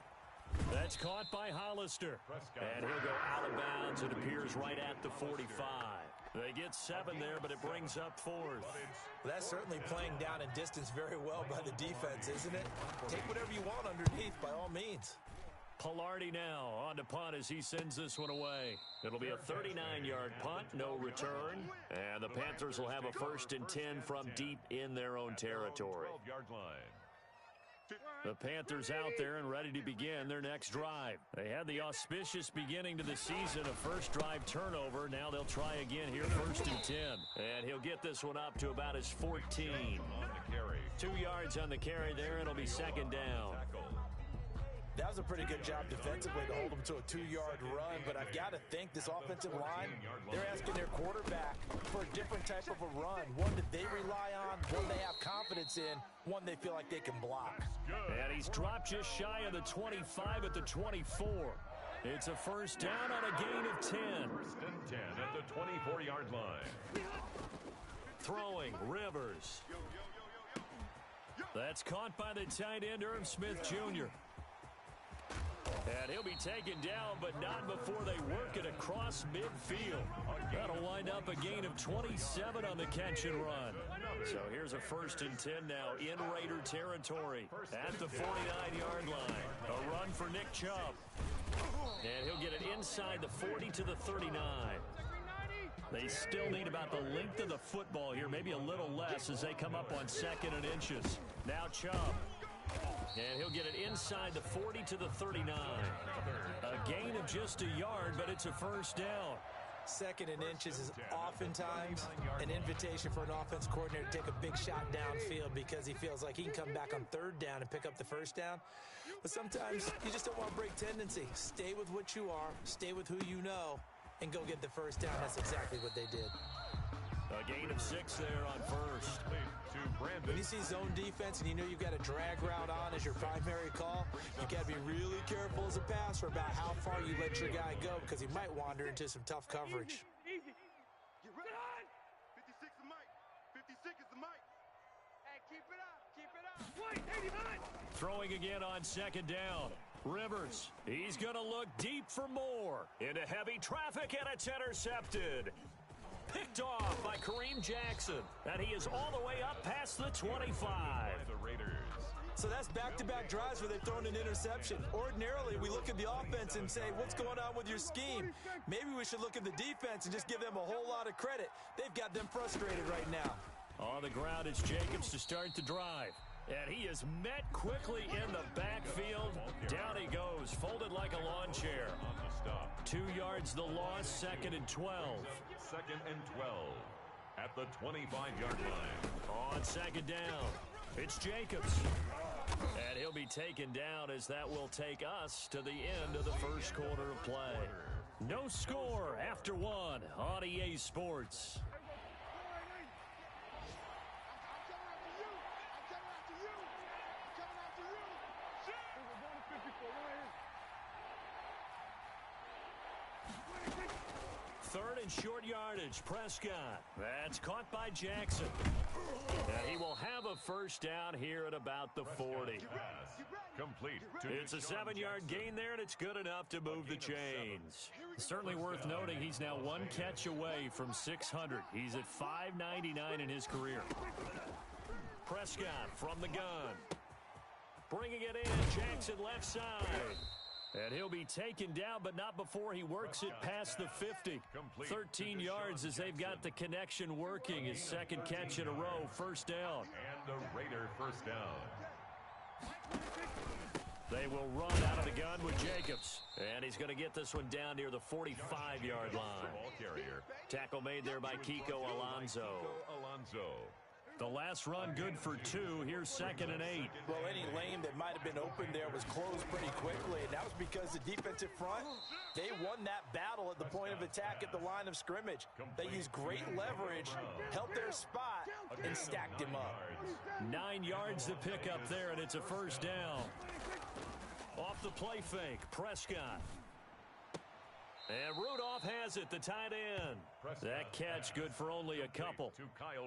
That's caught by Hollister. And he'll go out of bounds. It appears right at the 45. They get 7 there, but it brings up 4th. Well, that's certainly playing down in distance very well by the defense, isn't it? Take whatever you want underneath, by all means. Pilardi now on to punt as he sends this one away. It'll be a 39-yard punt, no return. And the Panthers will have a 1st and 10 from deep in their own territory. The Panthers out there and ready to begin their next drive. They had the auspicious beginning to the season, a first drive turnover. Now they'll try again here, 1st and 10. And he'll get this one up to about his 14. 2 yards on the carry there, and it'll be 2nd down. That was a pretty good job defensively to hold them to a 2-yard run, but I've got to think this offensive line, they're asking their quarterback for a different type of a run, one that they rely on, one they have confidence in, one they feel like they can block. And he's dropped just shy of the 25 at the 24. It's a 1st down on a gain of 10. 1st and 10 at the 24-yard line. Throwing, Rivers. That's caught by the tight end, Irv Smith Jr. And he'll be taken down, but not before they work it across midfield. That'll wind up a gain of 27 on the catch and run. So here's a 1st and 10 now in Raider territory at the 49-yard line. A run for Nick Chubb. And he'll get it inside the 40 to the 39. They still need about the length of the football here, maybe a little less as they come up on 2nd and inches. Now Chubb. And he'll get it inside the 40 to the 39. A gain of just a yard, but it's a 1st down. 2nd and inches is oftentimes an invitation for an offense coordinator to take a big shot downfield because he feels like he can come back on 3rd down and pick up the 1st down. But sometimes you just don't want to break tendency. Stay with what you are, stay with who you know, and go get the 1st down. That's exactly what they did. A gain of 6 there on 1st. When you see zone defense and you know you've got a drag route on as your primary call, you got to be really careful as a passer about how far you let your guy go because he might wander into some tough coverage. Easy. Get ready. 56 is Mike. 56 is the Mike. Hey, keep it up. Keep it up. White, 89. Throwing again on 2nd down. Rivers, he's going to look deep for more. Into heavy traffic, and it's intercepted. Picked off by Kareem Jackson, and he is all the way up past the 25. The Raiders. So that's back-to-back drives where they've thrown an interception. Ordinarily, we look at the offense and say, what's going on with your scheme? Maybe we should look at the defense and just give them a whole lot of credit. They've got them frustrated right now. On the ground, it's Jacobs to start the drive. And he is met quickly in the backfield. Down he goes, folded like a lawn chair. 2 yards the loss, 2nd and 12. 2nd and 12 at the 25-yard line. On 2nd down, it's Jacobs. And he'll be taken down as that will take us to the end of the first quarter of play. No score after 1 on EA Sports. Third and short yardage, Prescott. That's caught by Jackson. And he will have a first down here at about the 40. Complete. It's a 7-yard gain there, and it's good enough to move the chains. Certainly worth noting he's now 1 catch away from 600. He's at 599 in his career. Prescott from the gun. Bringing it in, Jackson left side. And he'll be taken down, but not before he works it past the 50. 13 yards as they've got the connection working. His 2nd catch in a row, first down. And the Raider first down. They will run out of the gun with Jacobs. And he's going to get this one down near the 45-yard line. Tackle made there by Kiko Alonso. The last run good for 2. Here's 2nd and 8. Well, any lane that might have been open there was closed pretty quickly, and that was because the defensive front, they won that battle at the point of attack at the line of scrimmage. They used great leverage, held their spot, and stacked him up. 9 yards to pick up there, and it's a first down. Off the play fake, Prescott. And Rudolph has it, the tight end. That catch good for only a couple.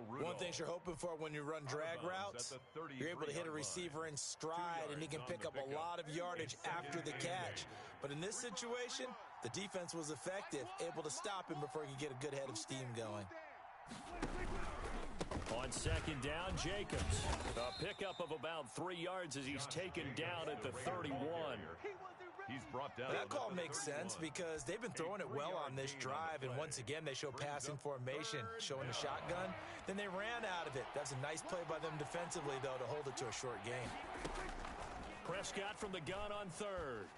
One thing you're hoping for when you run drag routes, you're able to hit a receiver in stride, and he can pick up a lot of yardage after the catch. But in this situation, the defense was effective, able to stop him before he could get a good head of steam going. On 2nd down, Jacobs. A pickup of about 3 yards as he's taken down at the 31. He's brought down. That call makes sense because they've been throwing it well on this drive, and once again they show passing formation, showing the shotgun. Then they ran out of it. That's a nice play by them defensively, though, to hold it to a short game. Prescott from the gun on 3rd.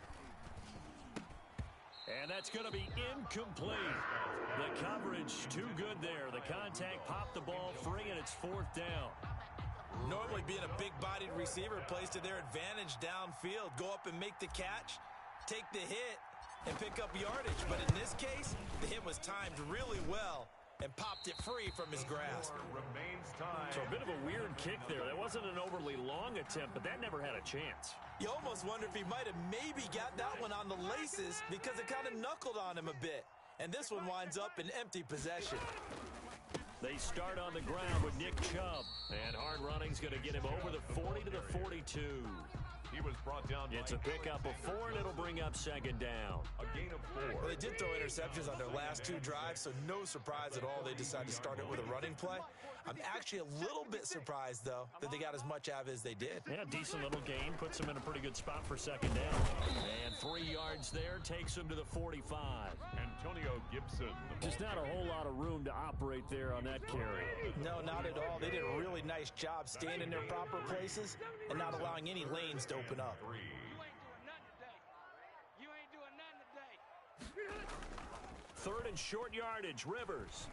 And that's going to be incomplete. The coverage too good there. The contact popped the ball free, and it's 4th down. Normally being a big-bodied receiver plays to their advantage downfield. Go up and make the catch, take the hit, and pick up yardage. But in this case, the hit was timed really well and popped it free from his grasp. So a bit of a weird kick there. That wasn't an overly long attempt, but that never had a chance. You almost wonder if he might have maybe got that one on the laces because it kind of knuckled on him a bit. And this one winds up in empty possession. They start on the ground with Nick Chubb. And hard running's going to get him over the 40 to the 42. He was brought down. It's a pickup of 4, and it'll bring up 2nd down. A gain of 4. Well, they did throw interceptions on their last 2 drives, so no surprise at all they decided to start it with a running play. I'm actually a little bit surprised, though, that they got as much out of it as they did. Yeah, decent little gain. Puts them in a pretty good spot for 2nd down. And 3 yards there takes them to the 45. Antonio Gibson. Just not a whole lot of room to operate there on that carry. No, not at all. They did a really nice job staying in their proper places and not allowing any lanes to open up. You ain't doing nothing today. 3rd and short yardage, Rivers.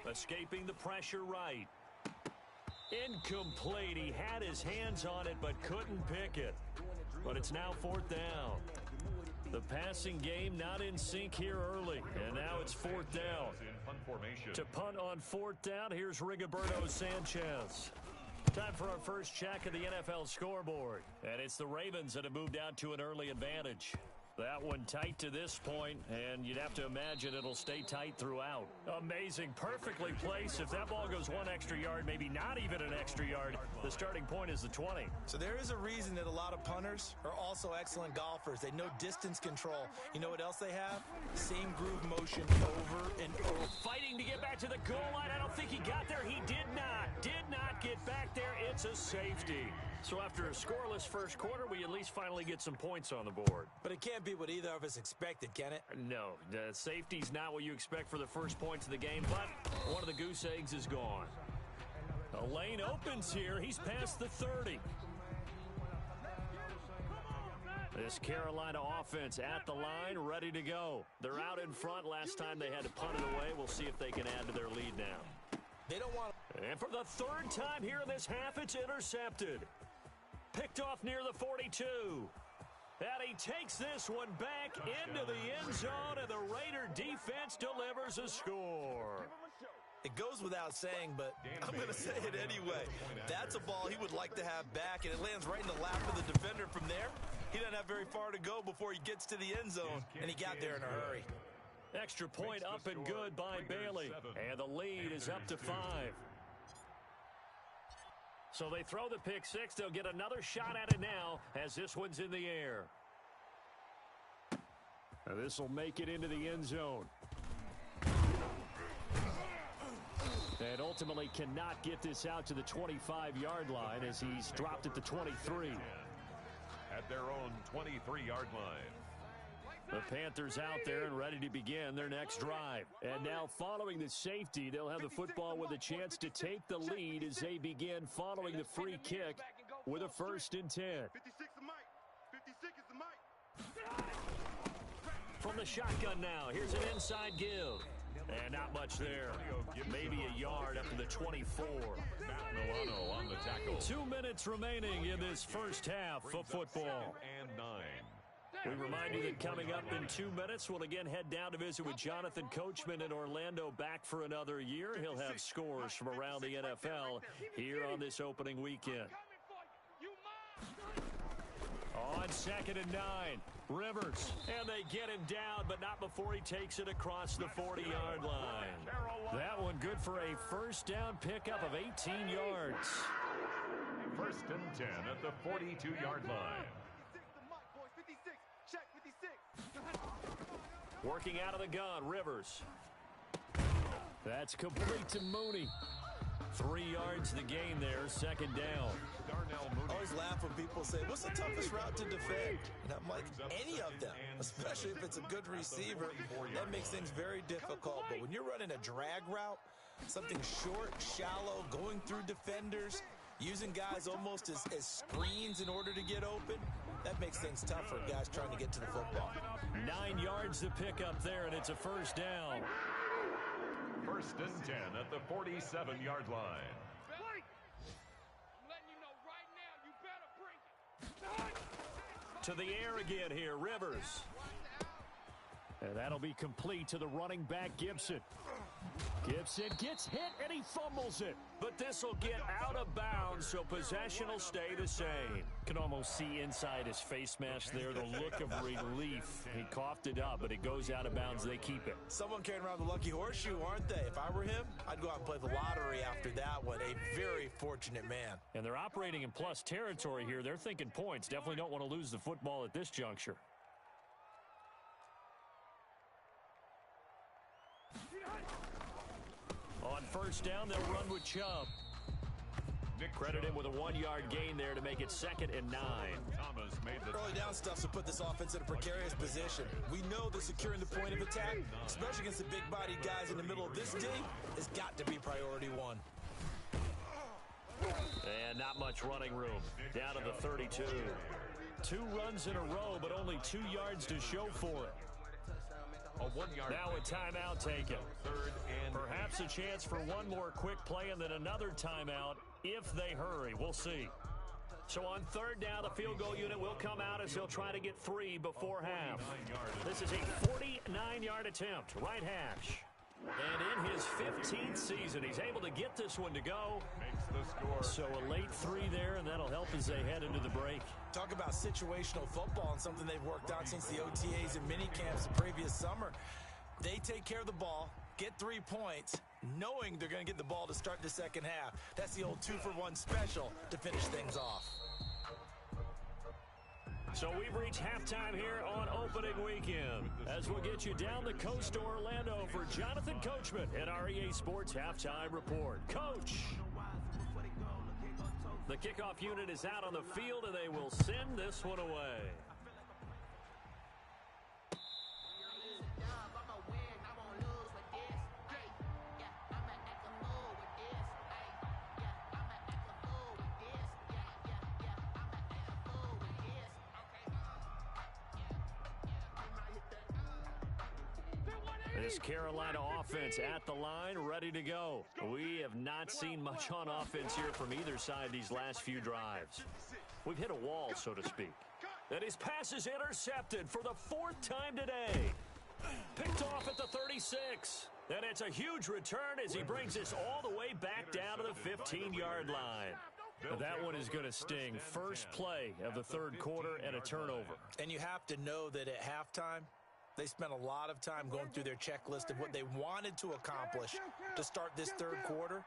Escaping the pressure right. Incomplete. He had his hands on it but couldn't pick it. But it's now 4th down. The passing game not in sync here early. And now it's 4th down. To punt on 4th down, here's Rigoberto Sanchez. Time for our first check of the NFL scoreboard. And it's the Ravens that have moved out to an early advantage. That one tight to this point, and you'd have to imagine it'll stay tight throughout. Amazing, perfectly placed. If that ball goes 1 extra yard, maybe not even an extra yard, the starting point is the 20. So there is a reason that a lot of punters are also excellent golfers. They know distance control. You know what else they have? Same groove motion over and over. Fighting to get back to the goal line. I don't think he got there. He did not get back there. It's a safety. So after a scoreless first quarter, we at least finally get some points on the board. But it can't be what either of us expected, can it? No, the safety's not what you expect for the first points of the game, but one of the goose eggs is gone. A lane opens here. He's past the 30. This Carolina offense at the line, ready to go. They're out in front. Last time they had to punt it away. We'll see if they can add to their lead now. They don't want. And for the third time here in this half, it's intercepted. Picked off near the 42. And he takes this one back into the end zone, and the Raider defense delivers a score. It goes without saying, but I'm going to say it anyway. That's a ball he would like to have back, and it lands right in the lap of the defender from there. He doesn't have very far to go before he gets to the end zone, and he got there in a hurry. Extra point up and good by Bailey, and the lead is up to 5. So they throw the pick six. They'll get another shot at it now as this one's in the air. This will make it into the end zone. And ultimately cannot get this out to the 25-yard line as he's dropped at the 23. At their own 23-yard line. The Panthers out there and ready to begin their next drive. And now following the safety, they'll have the football with a chance to take the lead as they begin following the free kick with a 1st and 10. 56 is Mike. 56 is the Mike. From the shotgun now, here's an inside give. And not much there. Maybe a yard up to the 24. Milano on the tackle. 2 minutes remaining in this first half of football. And 9. We remind you that coming up in 2 minutes, we'll again head down to visit with Jonathan Coachman in Orlando, back for another year. He'll have scores from around the NFL here on this opening weekend. On 2nd and 9, Rivers, and they get him down, but not before he takes it across the 40-yard line. That one good for a first down pickup of 18 yards. 1st and 10 at the 42-yard line. Working out of the gun, Rivers. That's complete to Mooney. 3 yards the gain there, 2nd down. I always laugh when people say, what's the toughest route to defend? And I'm like, any of them, especially if it's a good receiver. That makes things very difficult. But when you're running a drag route, something short, shallow, going through defenders, using guys almost as screens in order to get open, that makes things tough for guys trying to get to the football. 9 yards to pick up there, and it's a 1st down. 1st and 10 at the 47-yard line. To the air again here, Rivers. And that'll be complete to the running back, Gibson. Gibson gets hit and he fumbles it. But this will get out of bounds, so possession will stay the same. Can almost see inside his face mask there the look of relief. He coughed it up, but it goes out of bounds. They keep it. Someone carrying around the lucky horseshoe, aren't they? If I were him, I'd go out and play the lottery after that one. A very fortunate man. And they're operating in plus territory here. They're thinking points. Definitely don't want to lose the football at this juncture. On 1st down, they'll run with Chubb. Credit him with a 1-yard gain there to make it 2nd and 9. Thomas made the early down stuff to put this offense in a precarious position. We know that securing the point of attack, especially against the big-bodied guys in the middle of this D, has got to be priority 1. And not much running room. Down to the 32. 2 runs in a row, but only 2 yards to show for it. A 1-yard. Now a timeout taken. 3rd and perhaps a chance for one more quick play and then another timeout if they hurry. We'll see. So on 3rd down, the field goal unit will come out as he'll try to get 3 before half. This is a 49-yard attempt, right hash. And in his 15th season, he's able to get this one to go. Makes the score. So a late 3 there, and that'll help as they head into the break. Talk about situational football and something they've worked out since the OTAs and mini camps the previous summer. They take care of the ball, get 3 points, knowing they're going to get the ball to start the second half. That's the old 2-for-1 special to finish things off. So we've reached halftime here on opening weekend as we'll get you down the coast to Orlando for Jonathan Coachman at our EA Sports Halftime Report. Coach! The kickoff unit is out on the field, and they will send this one away. This Carolina offense at the line, ready to go. We have not seen much on offense here from either side these last few drives. We've hit a wall, so to speak. And his pass is intercepted for the 4th time today. Picked off at the 36. And it's a huge return as he brings us all the way back down to the 15-yard line. That one is going to sting. First play of the 3rd quarter and a turnover. And you have to know that at halftime, they spent a lot of time going through their checklist of what they wanted to accomplish to start this 3rd quarter.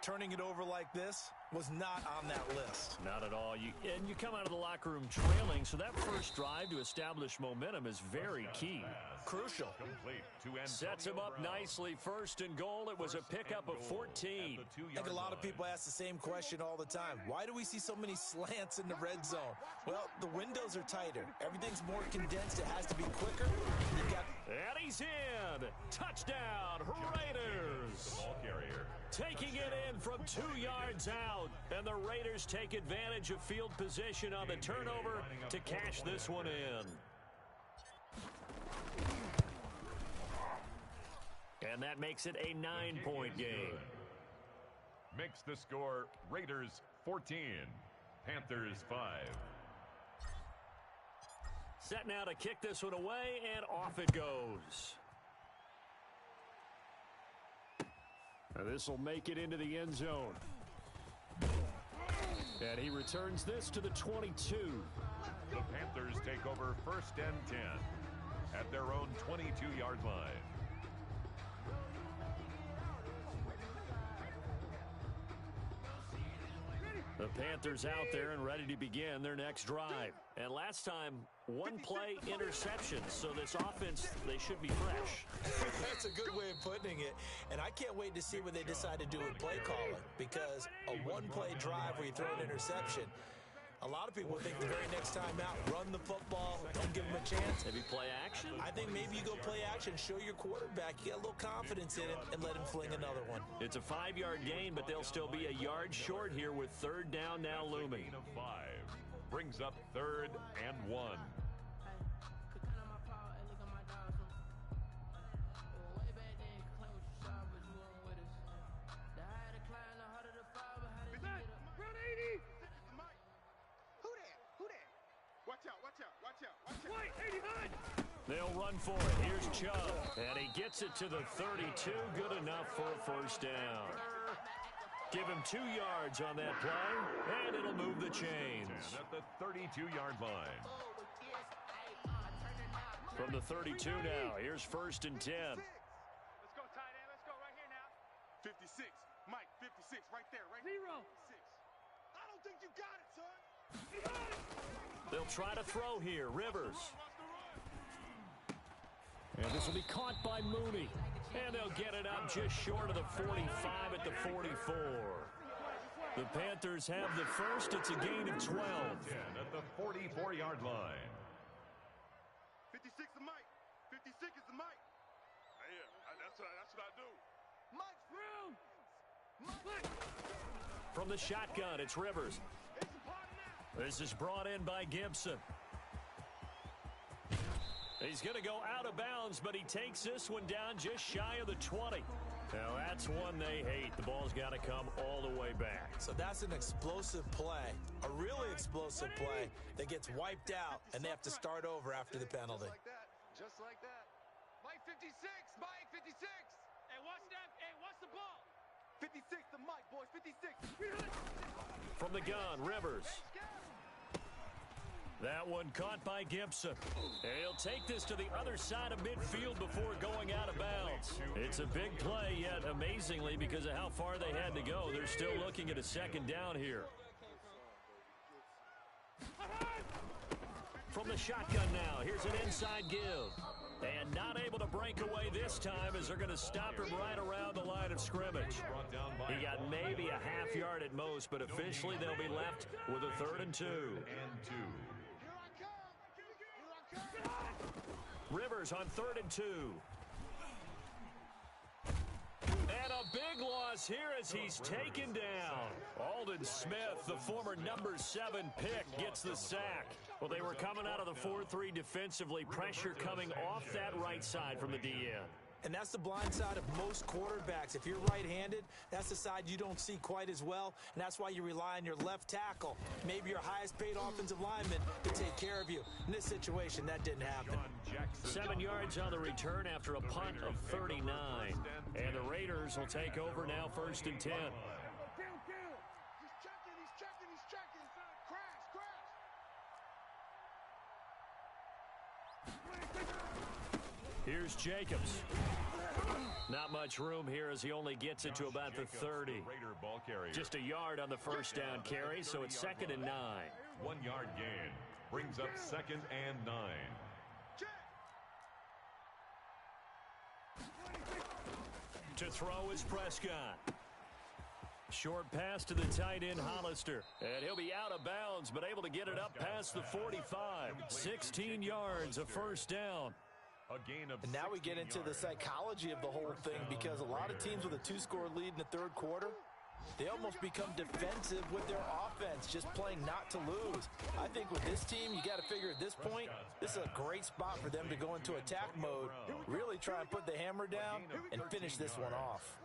Turning it over like this was not on that list. Not at all. And you come out of the locker room trailing, so that first drive to establish momentum is very key. Crucial. Sets him up nicely. 1st and goal. It was a pickup of 14. I think a lot of people ask the same question all the time. Why do we see so many slants in the red zone? Well, the windows are tighter. Everything's more condensed. It has to be quicker. And he's in. Touchdown, Raiders. Ball carrier. Taking it in from 2 yards out. And the Raiders take advantage of field position on the turnover to cash this one in. And that makes it a 9-point game. Makes the score Raiders 14, Panthers 5. Set now to kick this one away, and off it goes. This will make it into the end zone. And he returns this to the 22. The Panthers take over 1st and 10 at their own 22-yard line. The Panthers out there and ready to begin their next drive. And last time, 1 play interception. So this offense, they should be fresh. That's a good way of putting it. And I can't wait to see what they decide to do with play calling. Because a 1-play drive where you throw an interception, a lot of people think the very next time out, run the football, don't give them a chance. Maybe play action? I think maybe you go play action, show your quarterback, you get a little confidence in him, and let him fling another one. It's a 5-yard gain, but they'll still be a yard short here with 3rd down now looming. Of 5 brings up 3rd and 1. They'll run for it. Here's Chubb. And he gets it to the 32. Good enough for a 1st down. Give him 2 yards on that play, and it'll move the chains. At the 32-yard line. From the 32 now, here's 1st and 10. Let's go, tight end. Let's go right here now. 56. Mike, 56. Right there. Right 0. 56. I don't think you got it, son. They'll try to throw here. Rivers. And this will be caught by Mooney. And they'll get it up just short of the 45 at the 44. The Panthers have the first. It's a gain of 12. At the 44-yard line. 56 is Mike. 56 is the Mike. Yeah, that's what I do. Mike's room. Mike. From the shotgun, it's Rivers. This is brought in by Gibson. He's going to go out of bounds, but he takes this one down just shy of the 20. Now, that's one they hate. The ball's got to come all the way back. So that's an explosive play, a really explosive play that gets wiped out, and they have to start over after the penalty. Just like that. Mike 56. Mike 56. Hey, watch that. Hey, watch the ball. 56 to Mike, boys. 56. From the gun, Rivers. That one caught by Gibson. And he'll take this to the other side of midfield before going out of bounds. It's a big play, yet amazingly, because of how far they had to go, they're still looking at a 2nd down here. From the shotgun now, here's an inside give. And not able to break away this time as they're going to stop him right around the line of scrimmage. He got maybe a half yard at most, but officially they'll be left with a 3rd and 2. Rivers on 3rd and 2. And a big loss here as he's taken down. Alden Smith, the former number 7 pick, gets the sack. Well, they were coming out of the 4-3 defensively. Pressure coming off that right side from the DN. And that's the blind side of most quarterbacks. If you're right-handed, that's the side you don't see quite as well, and that's why you rely on your left tackle, maybe your highest-paid offensive lineman, to take care of you. In this situation, that didn't happen. 7 yards on the return after a punt of 39. And the Raiders will take over now, 1st and 10. He's checking. Crash. Here's Jacobs. Not much room here as he only gets it to about the 30. Just a yard on the first down carry, so it's 2nd and 9. 1 yard gain brings up 2nd and 9. To throw is Prescott. Short pass to the tight end, Hollister. And he'll be out of bounds, but able to get it up past the 45. 16 yards, a first down. And now we get into the psychology of the whole thing, because a lot of teams with a 2-score lead in the third quarter, they almost become defensive with their offense, just playing not to lose. I think with this team, you got to figure at this point, this is a great spot for them to go into attack mode, really try and put the hammer down and finish this one off.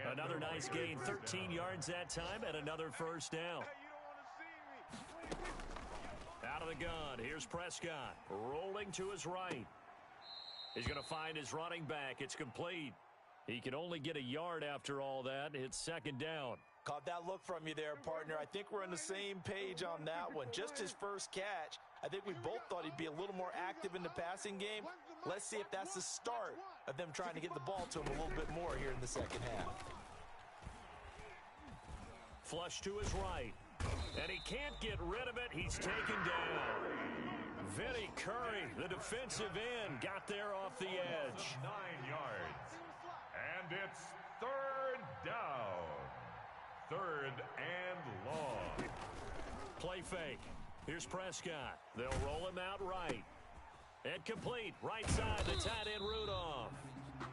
Another nice gain, 13 yards that time, and another first down. Out of the gun, here's Prescott, rolling to his right. He's going to find his running back. It's complete. He can only get a yard after all that. It's 2nd down. Caught that look from you there, partner. I think we're on the same page on that one. Just his first catch. I think we both thought he'd be a little more active in the passing game. Let's see if that's the start of them trying to get the ball to him a little bit more here in the second half. Flush to his right. And he can't get rid of it. He's taken down. Vinny Curry, the defensive end, got there off the edge. 9 yards. And it's 3rd down. 3rd and long. Play fake. Here's Prescott. They'll roll him out right. And complete. Right side, the tight end Rudolph.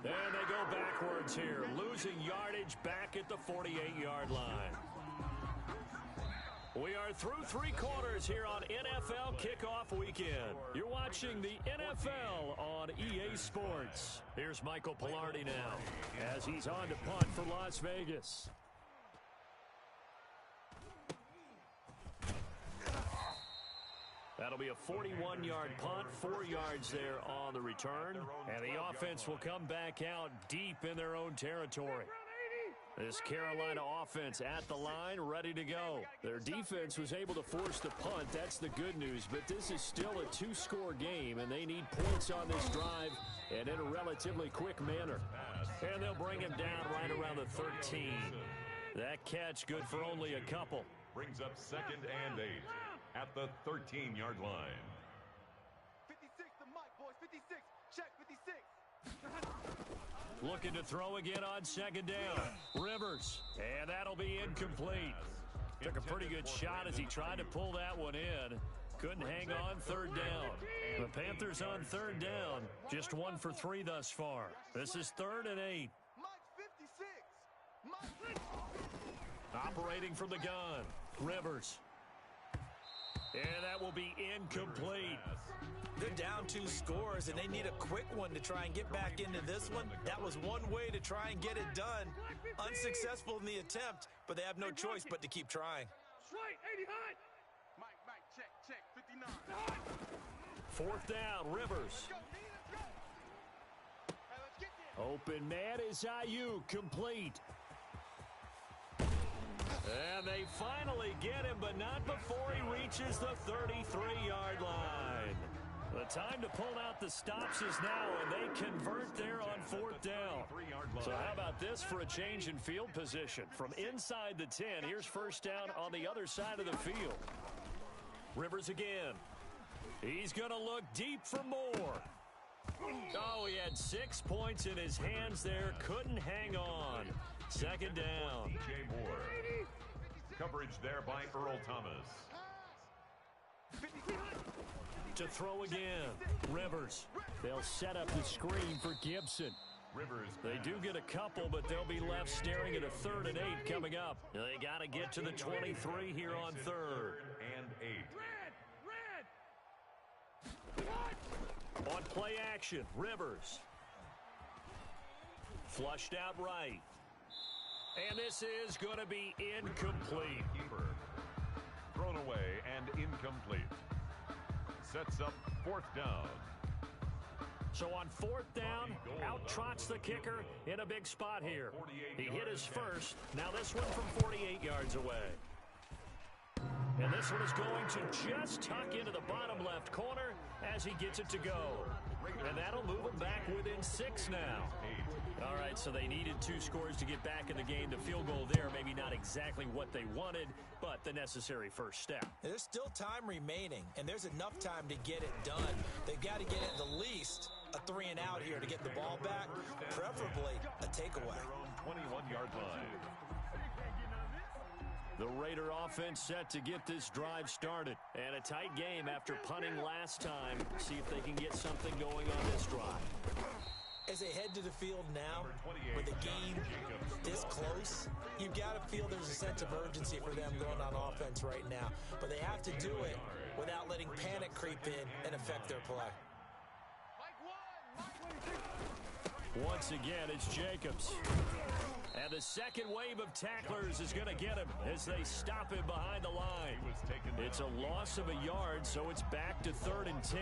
And they go backwards here. Losing yardage back at the 48-yard line. We are through 3 quarters here on NFL Kickoff Weekend. You're watching the NFL on EA Sports. Here's Michael Pilardi now as he's on to punt for Las Vegas. That'll be a 41-yard punt, 4 yards there on the return. And the offense will come back out deep in their own territory. This Carolina offense at the line, ready to go. Their defense was able to force the punt. That's the good news. But this is still a 2-score game, and they need points on this drive and in a relatively quick manner. And they'll bring him down right around the 13. That catch good for only a couple. Brings up 2nd and 8 at the 13-yard line. 56, the mic, boys. 56. Check 56. Looking to throw again on 2nd down. Rivers. And that'll be incomplete. Took a pretty good shot as he tried to pull that one in. Couldn't hang on 3rd down. The Panthers on 3rd down. Just 1 for 3 thus far. This is 3rd and 8. Mike 56. Operating from the gun. Rivers. And that will be incomplete. They're down 2 scores, and they need a quick one to try and get back into this one. That was one way to try and get it done. Unsuccessful in the attempt, but they have no choice but to keep trying. Straight, 80 high. Mike, check, 59. 4th down, Rivers. Open man is Ayuk, complete. And they finally get him, but not before he reaches the 33-yard line. The time to pull out the stops is now, and they convert there on 4th down. So how about this for a change in field position? From inside the 10, here's 1st down on the other side of the field. Rivers again. He's going to look deep for more. Oh, he had 6 points in his hands there. Couldn't hang on. 2nd down. DJ Moore. Coverage there by Earl Thomas. To throw again. Rivers. They'll set up the screen for Gibson. Rivers. They do get a couple, but they'll be left staring at a 3rd and 8 coming up. They got to get to the 23 here on 3rd. And 8. On play action, Rivers. flushed out right. And this is going to be incomplete. Keeper. Thrown away and incomplete. Sets up 4th down. So on 4th down, out trots the kicker in a big spot here. He hit his first. Now this one from 48 yards away. And this one is going to just tuck into the bottom left corner as he gets it to go. And that'll move them back within 6 now. All right, so they needed 2 scores to get back in the game. The field goal there, maybe not exactly what they wanted, but the necessary first step. There's still time remaining, and there's enough time to get it done. They've got to get at the least a 3 and out here to get the ball back, preferably a takeaway. 21-yard line. The Raider offense set to get this drive started. And a tight game after punting last time. See if they can get something going on this drive. As they head to the field now, with the game this close, you've got to feel there's a sense of urgency for them going on offense right now. But they have to do it without letting panic creep in and affect their play. Once again, it's Jacobs. And the second wave of tacklers is going to get him as they stop him behind the line. It's a loss of a yard, so it's back to 3rd and 10.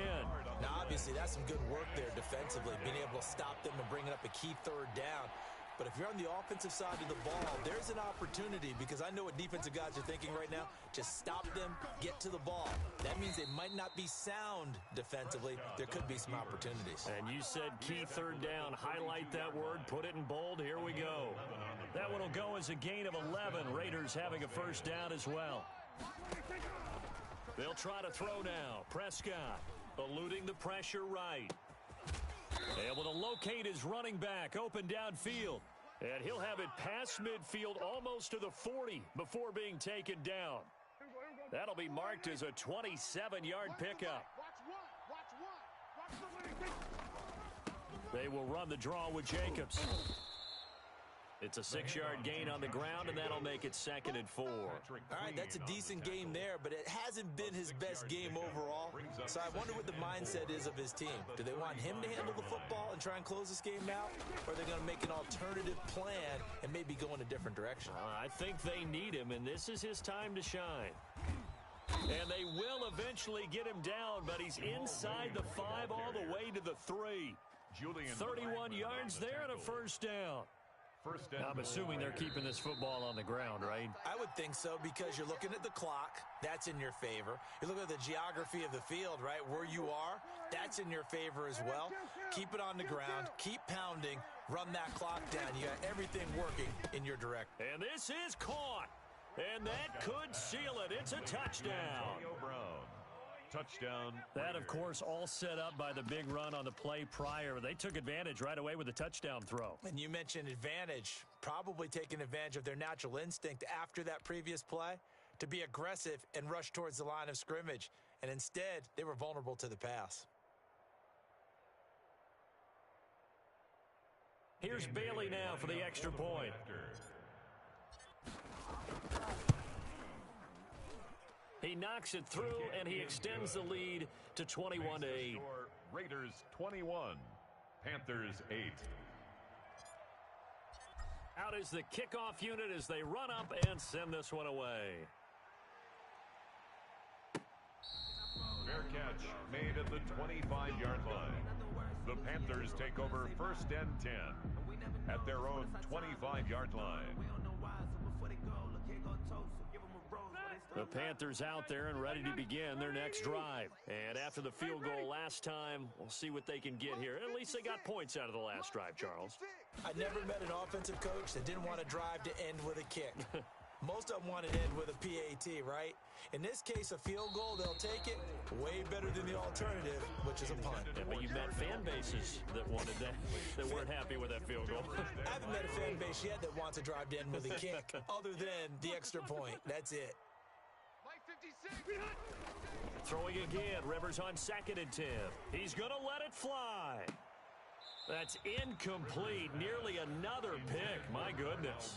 Now, obviously, that's some good work there defensively, being able to stop them and bringing up a key 3rd down. But if you're on the offensive side of the ball, there's an opportunity, because I know what defensive guys are thinking right now. Just stop them, get to the ball. That means they might not be sound defensively. There could be some opportunities. And you said key 3rd down. Highlight that word, put it in bold. Here we go. That one will go as a gain of 11. Raiders having a first down as well. They'll try to throw now. Prescott eluding the pressure right. Able to locate his running back open downfield. And he'll have it past midfield almost to the 40 before being taken down. That'll be marked as a 27-yard pickup. They will run the draw with Jacobs. It's a 6-yard gain on the ground, and that'll make it 2nd and 4. All right, that's a decent game there, but it hasn't been his best game overall. So I wonder what the mindset is of his team. Do they want him to handle the football and try and close this game out? Or are they going to make an alternative plan and maybe go in a different direction? I think they need him, and this is his time to shine. And they will eventually get him down, but he's inside the 5 all the way to the 3. 31 yards there and a first down. I'm assuming they're keeping this football on the ground, right? I would think so, because you're looking at the clock. That's in your favor. You look at the geography of the field, right? Where you are, that's in your favor as well. Keep it on the ground. Keep pounding. Run that clock down. You got everything working in your direction. And this is caught. And that could seal it. It's a touchdown. Touchdown. That, of course, all set up by the big run on the play prior. They took advantage right away with the touchdown throw. And you mentioned advantage, probably taking advantage of their natural instinct after that previous play to be aggressive and rush towards the line of scrimmage. And instead, they were vulnerable to the pass. Here's Bailey now for the extra point. He knocks it through, and he extends the lead to 21-8. Raiders 21, Panthers 8. Out is the kickoff unit as they run up and send this one away. Fair catch made at the 25-yard line. The Panthers take over 1st and 10 at their own 25-yard line. The Panthers out there and ready to begin their next drive. And after the field goal last time, we'll see what they can get here. At least they got points out of the last drive, Charles. I never met an offensive coach that didn't want a drive to end with a kick. Most of them want to end with a PAT, right? In this case, a field goal, they'll take it. Way better than the alternative, which is a punt. Yeah, but you met fan bases that wanted that weren't happy with that field goal. I haven't met a fan base yet that wants a drive to end with a kick, other than the extra point. That's it. Throwing again, Rivers on 2nd and 10. He's going to let it fly. That's incomplete. Nearly another pick. My goodness.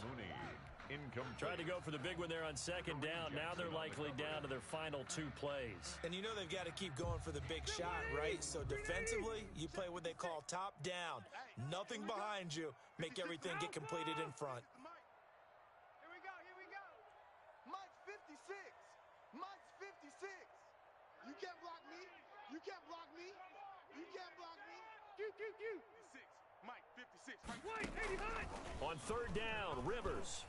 incomplete. Tried to go for the big one there on second down. Now they're likely down to their final 2 plays. And you know they've got to keep going for the big shot, right? So defensively, you play what they call top down. Nothing behind you. Make everything get completed in front. Here we go. Mike's 56. Mike's 56. You can't block me. You can't block me. You can't block me. 56. Mike 56. Mike White, 89. On third down, Rivers.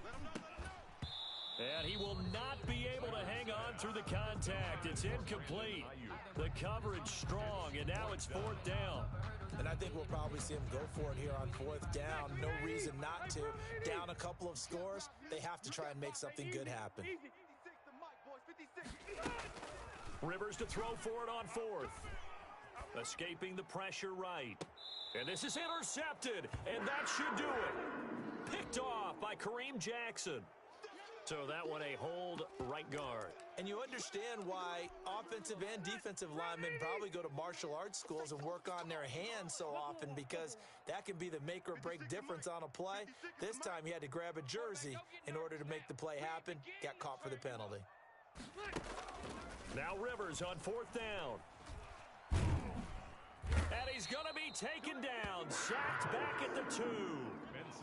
Let him know. And he will not be able to hang on through the contact. It's incomplete. The coverage strong, and now it's fourth down. And I think we'll probably see him go for it here on fourth down. No reason not to. Down a couple of scores, they have to try and make something good happen. 56 to Mike, boys. 56. Rivers to throw for it on fourth. Escaping the pressure right. And this is intercepted, and that should do it. Picked off by Kareem Jackson. So that one a hold right guard. And you understand why offensive and defensive linemen probably go to martial arts schools and work on their hands so often, because that can be the make or break difference on a play. This time he had to grab a jersey in order to make the play happen. Got caught for the penalty. Now Rivers on fourth down. And he's going to be taken down. Sacked back at the 2.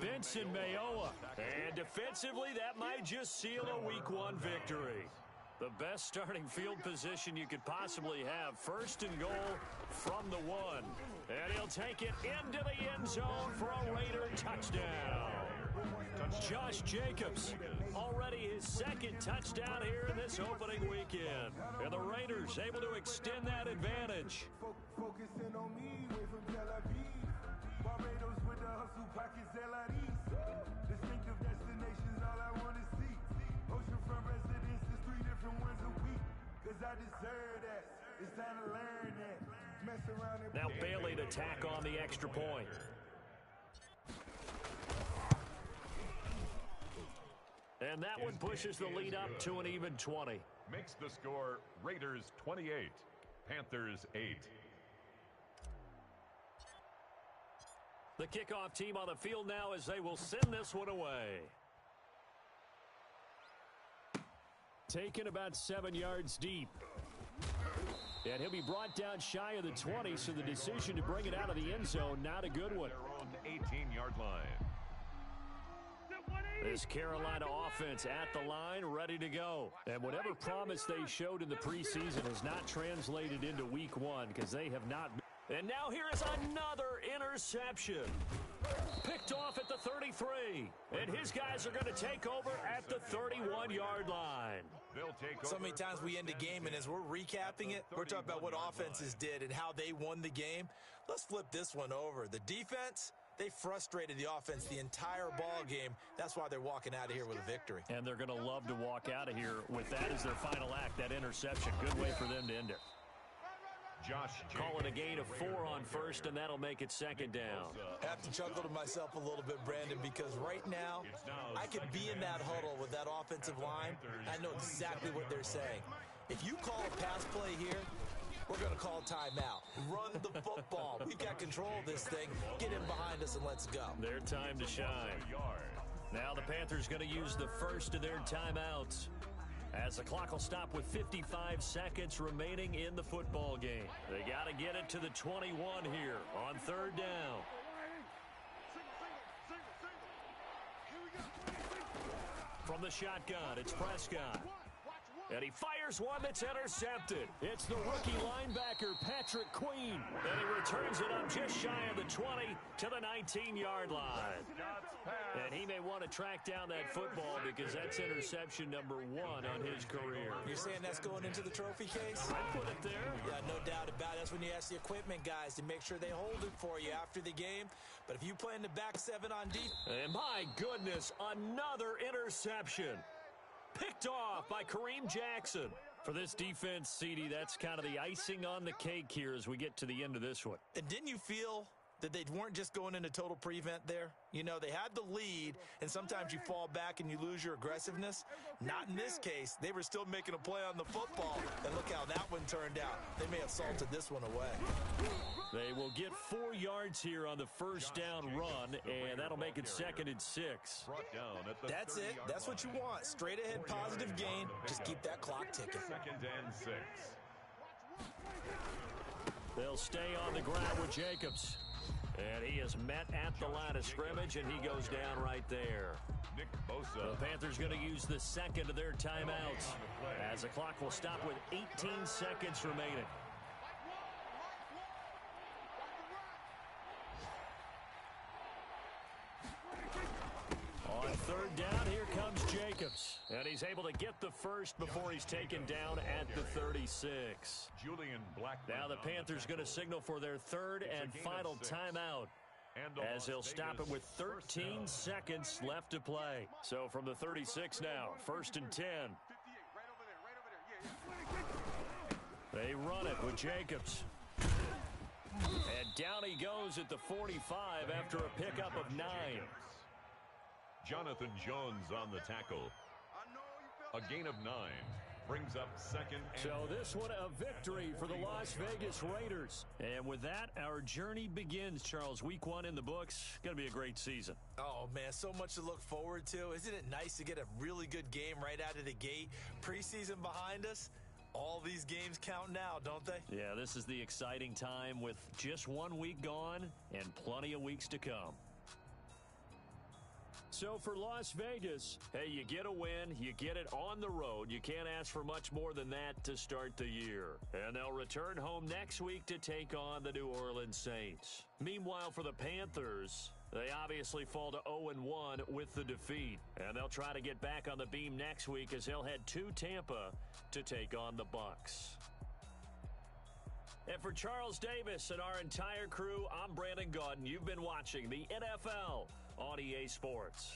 Vincent Mayoa. And defensively, that might just seal a Week 1 victory. The best starting field position you could possibly have. First and goal from the 1. And he'll take it into the end zone for a Raider touchdown. Josh Jacobs, already his second touchdown here in this opening weekend. And the Raiders able to extend that advantage. Focusing on me, way from Tel Aviv. Barbados with the hustle pockets, LIDs. Distinctive destinations, all I want to see. Oceanfront residences, 3 different ones a week. Cause I deserve that. It's time to learn that. Mess around and now Bailey to tack on the extra point. And that one pushes the lead up to an even 20. Makes the score Raiders 28, Panthers 8. The kickoff team on the field now as they will send this one away. Taken about 7 yards deep. And he'll be brought down shy of the 20, so the decision to bring it out of the end zone, not a good one. Their own 18-yard line. This Carolina offense at the line, ready to go. And whatever promise they showed in the preseason has not translated into Week 1, because they have not. And now here is another interception. Picked off at the 33. And his guys are going to take over at the 31-yard line. They'll take over. So many times we end a game, and as we're recapping it, we're talking about what offenses did and how they won the game. Let's flip this one over. The defense, they frustrated the offense the entire ball game. That's why they're walking out of here with a victory. And they're going to love to walk out of here with that as their final act, that interception. Good way for them to end it. Josh calling a gain of 4 on first, and that'll make it second down. I have to chuckle to myself a little bit, Brandon, because right now I could be in that huddle with that offensive line. I know exactly what they're saying. If you call a pass play here, we're going to call timeout. Run the football. We've got control of this thing. Get in behind us and let's go. Their time to shine. Now the Panthers going to use the first of their timeouts, as the clock will stop with 55 seconds remaining in the football game. They got to get it to the 21 here on third down. From the shotgun, it's Prescott. And he fires one that's intercepted. It's the rookie linebacker, Patrick Queen. And he returns it up just shy of the 20 to the 19-yard line. And he may want to track down that football because that's interception number 1 on his career. You're saying that's going into the trophy case? I put it there. Yeah, no doubt about it. That's when you ask the equipment guys to make sure they hold it for you after the game. But if you play in the back 7 on defense. And my goodness, another interception. Picked off by Kareem Jackson. For this defense, CD, that's kind of the icing on the cake here as we get to the end of this one. And didn't you feel that they weren't just going into total prevent there? You know, they had the lead, and sometimes you fall back and you lose your aggressiveness. Not in this case. They were still making a play on the football, and look how how that one turned out. They may have salted this one away. They will get 4 yards here on the first down run, and that'll make it 2nd and 6. That's it. That's what you want. Straight ahead positive gain. Just keep that clock ticking. 2nd and 6. They'll stay on the ground with Jacobs. And he is met at the line of scrimmage, and he goes down right there. Nick Bosa. The Panthers going to use the second of their timeouts, as the clock will stop with 18 seconds remaining. On 3rd down, here comes Jacobs. And he's able to get the first before he's taken down at the 36. Julian Blackman. Now the Panthers going to signal for their 3rd and final timeout, as they'll stop it with 13 seconds left to play. So from the 36 now, 1st and 10. They run it with Jacobs. And down he goes at the 45 after a pickup of 9. Jonathan Jones on the tackle. A gain of 9 brings up 2nd and... So this one a victory for the Las Vegas Raiders. And with that, our journey begins, Charles. Week 1 in the books. Going to be a great season. Oh, man, so much to look forward to. Isn't it nice to get a really good game right out of the gate? Preseason behind us. All these games count now, don't they? Yeah, this is the exciting time with just 1 week gone and plenty of weeks to come. So for Las Vegas, hey, you get a win, you get it on the road. You can't ask for much more than that to start the year. And they'll return home next week to take on the New Orleans Saints. Meanwhile, for the Panthers, they obviously fall to 0-1 with the defeat. And they'll try to get back on the beam next week as they'll head to Tampa to take on the Bucs. And for Charles Davis and our entire crew, I'm Brandon Gaudin. You've been watching the NFL on EA Sports.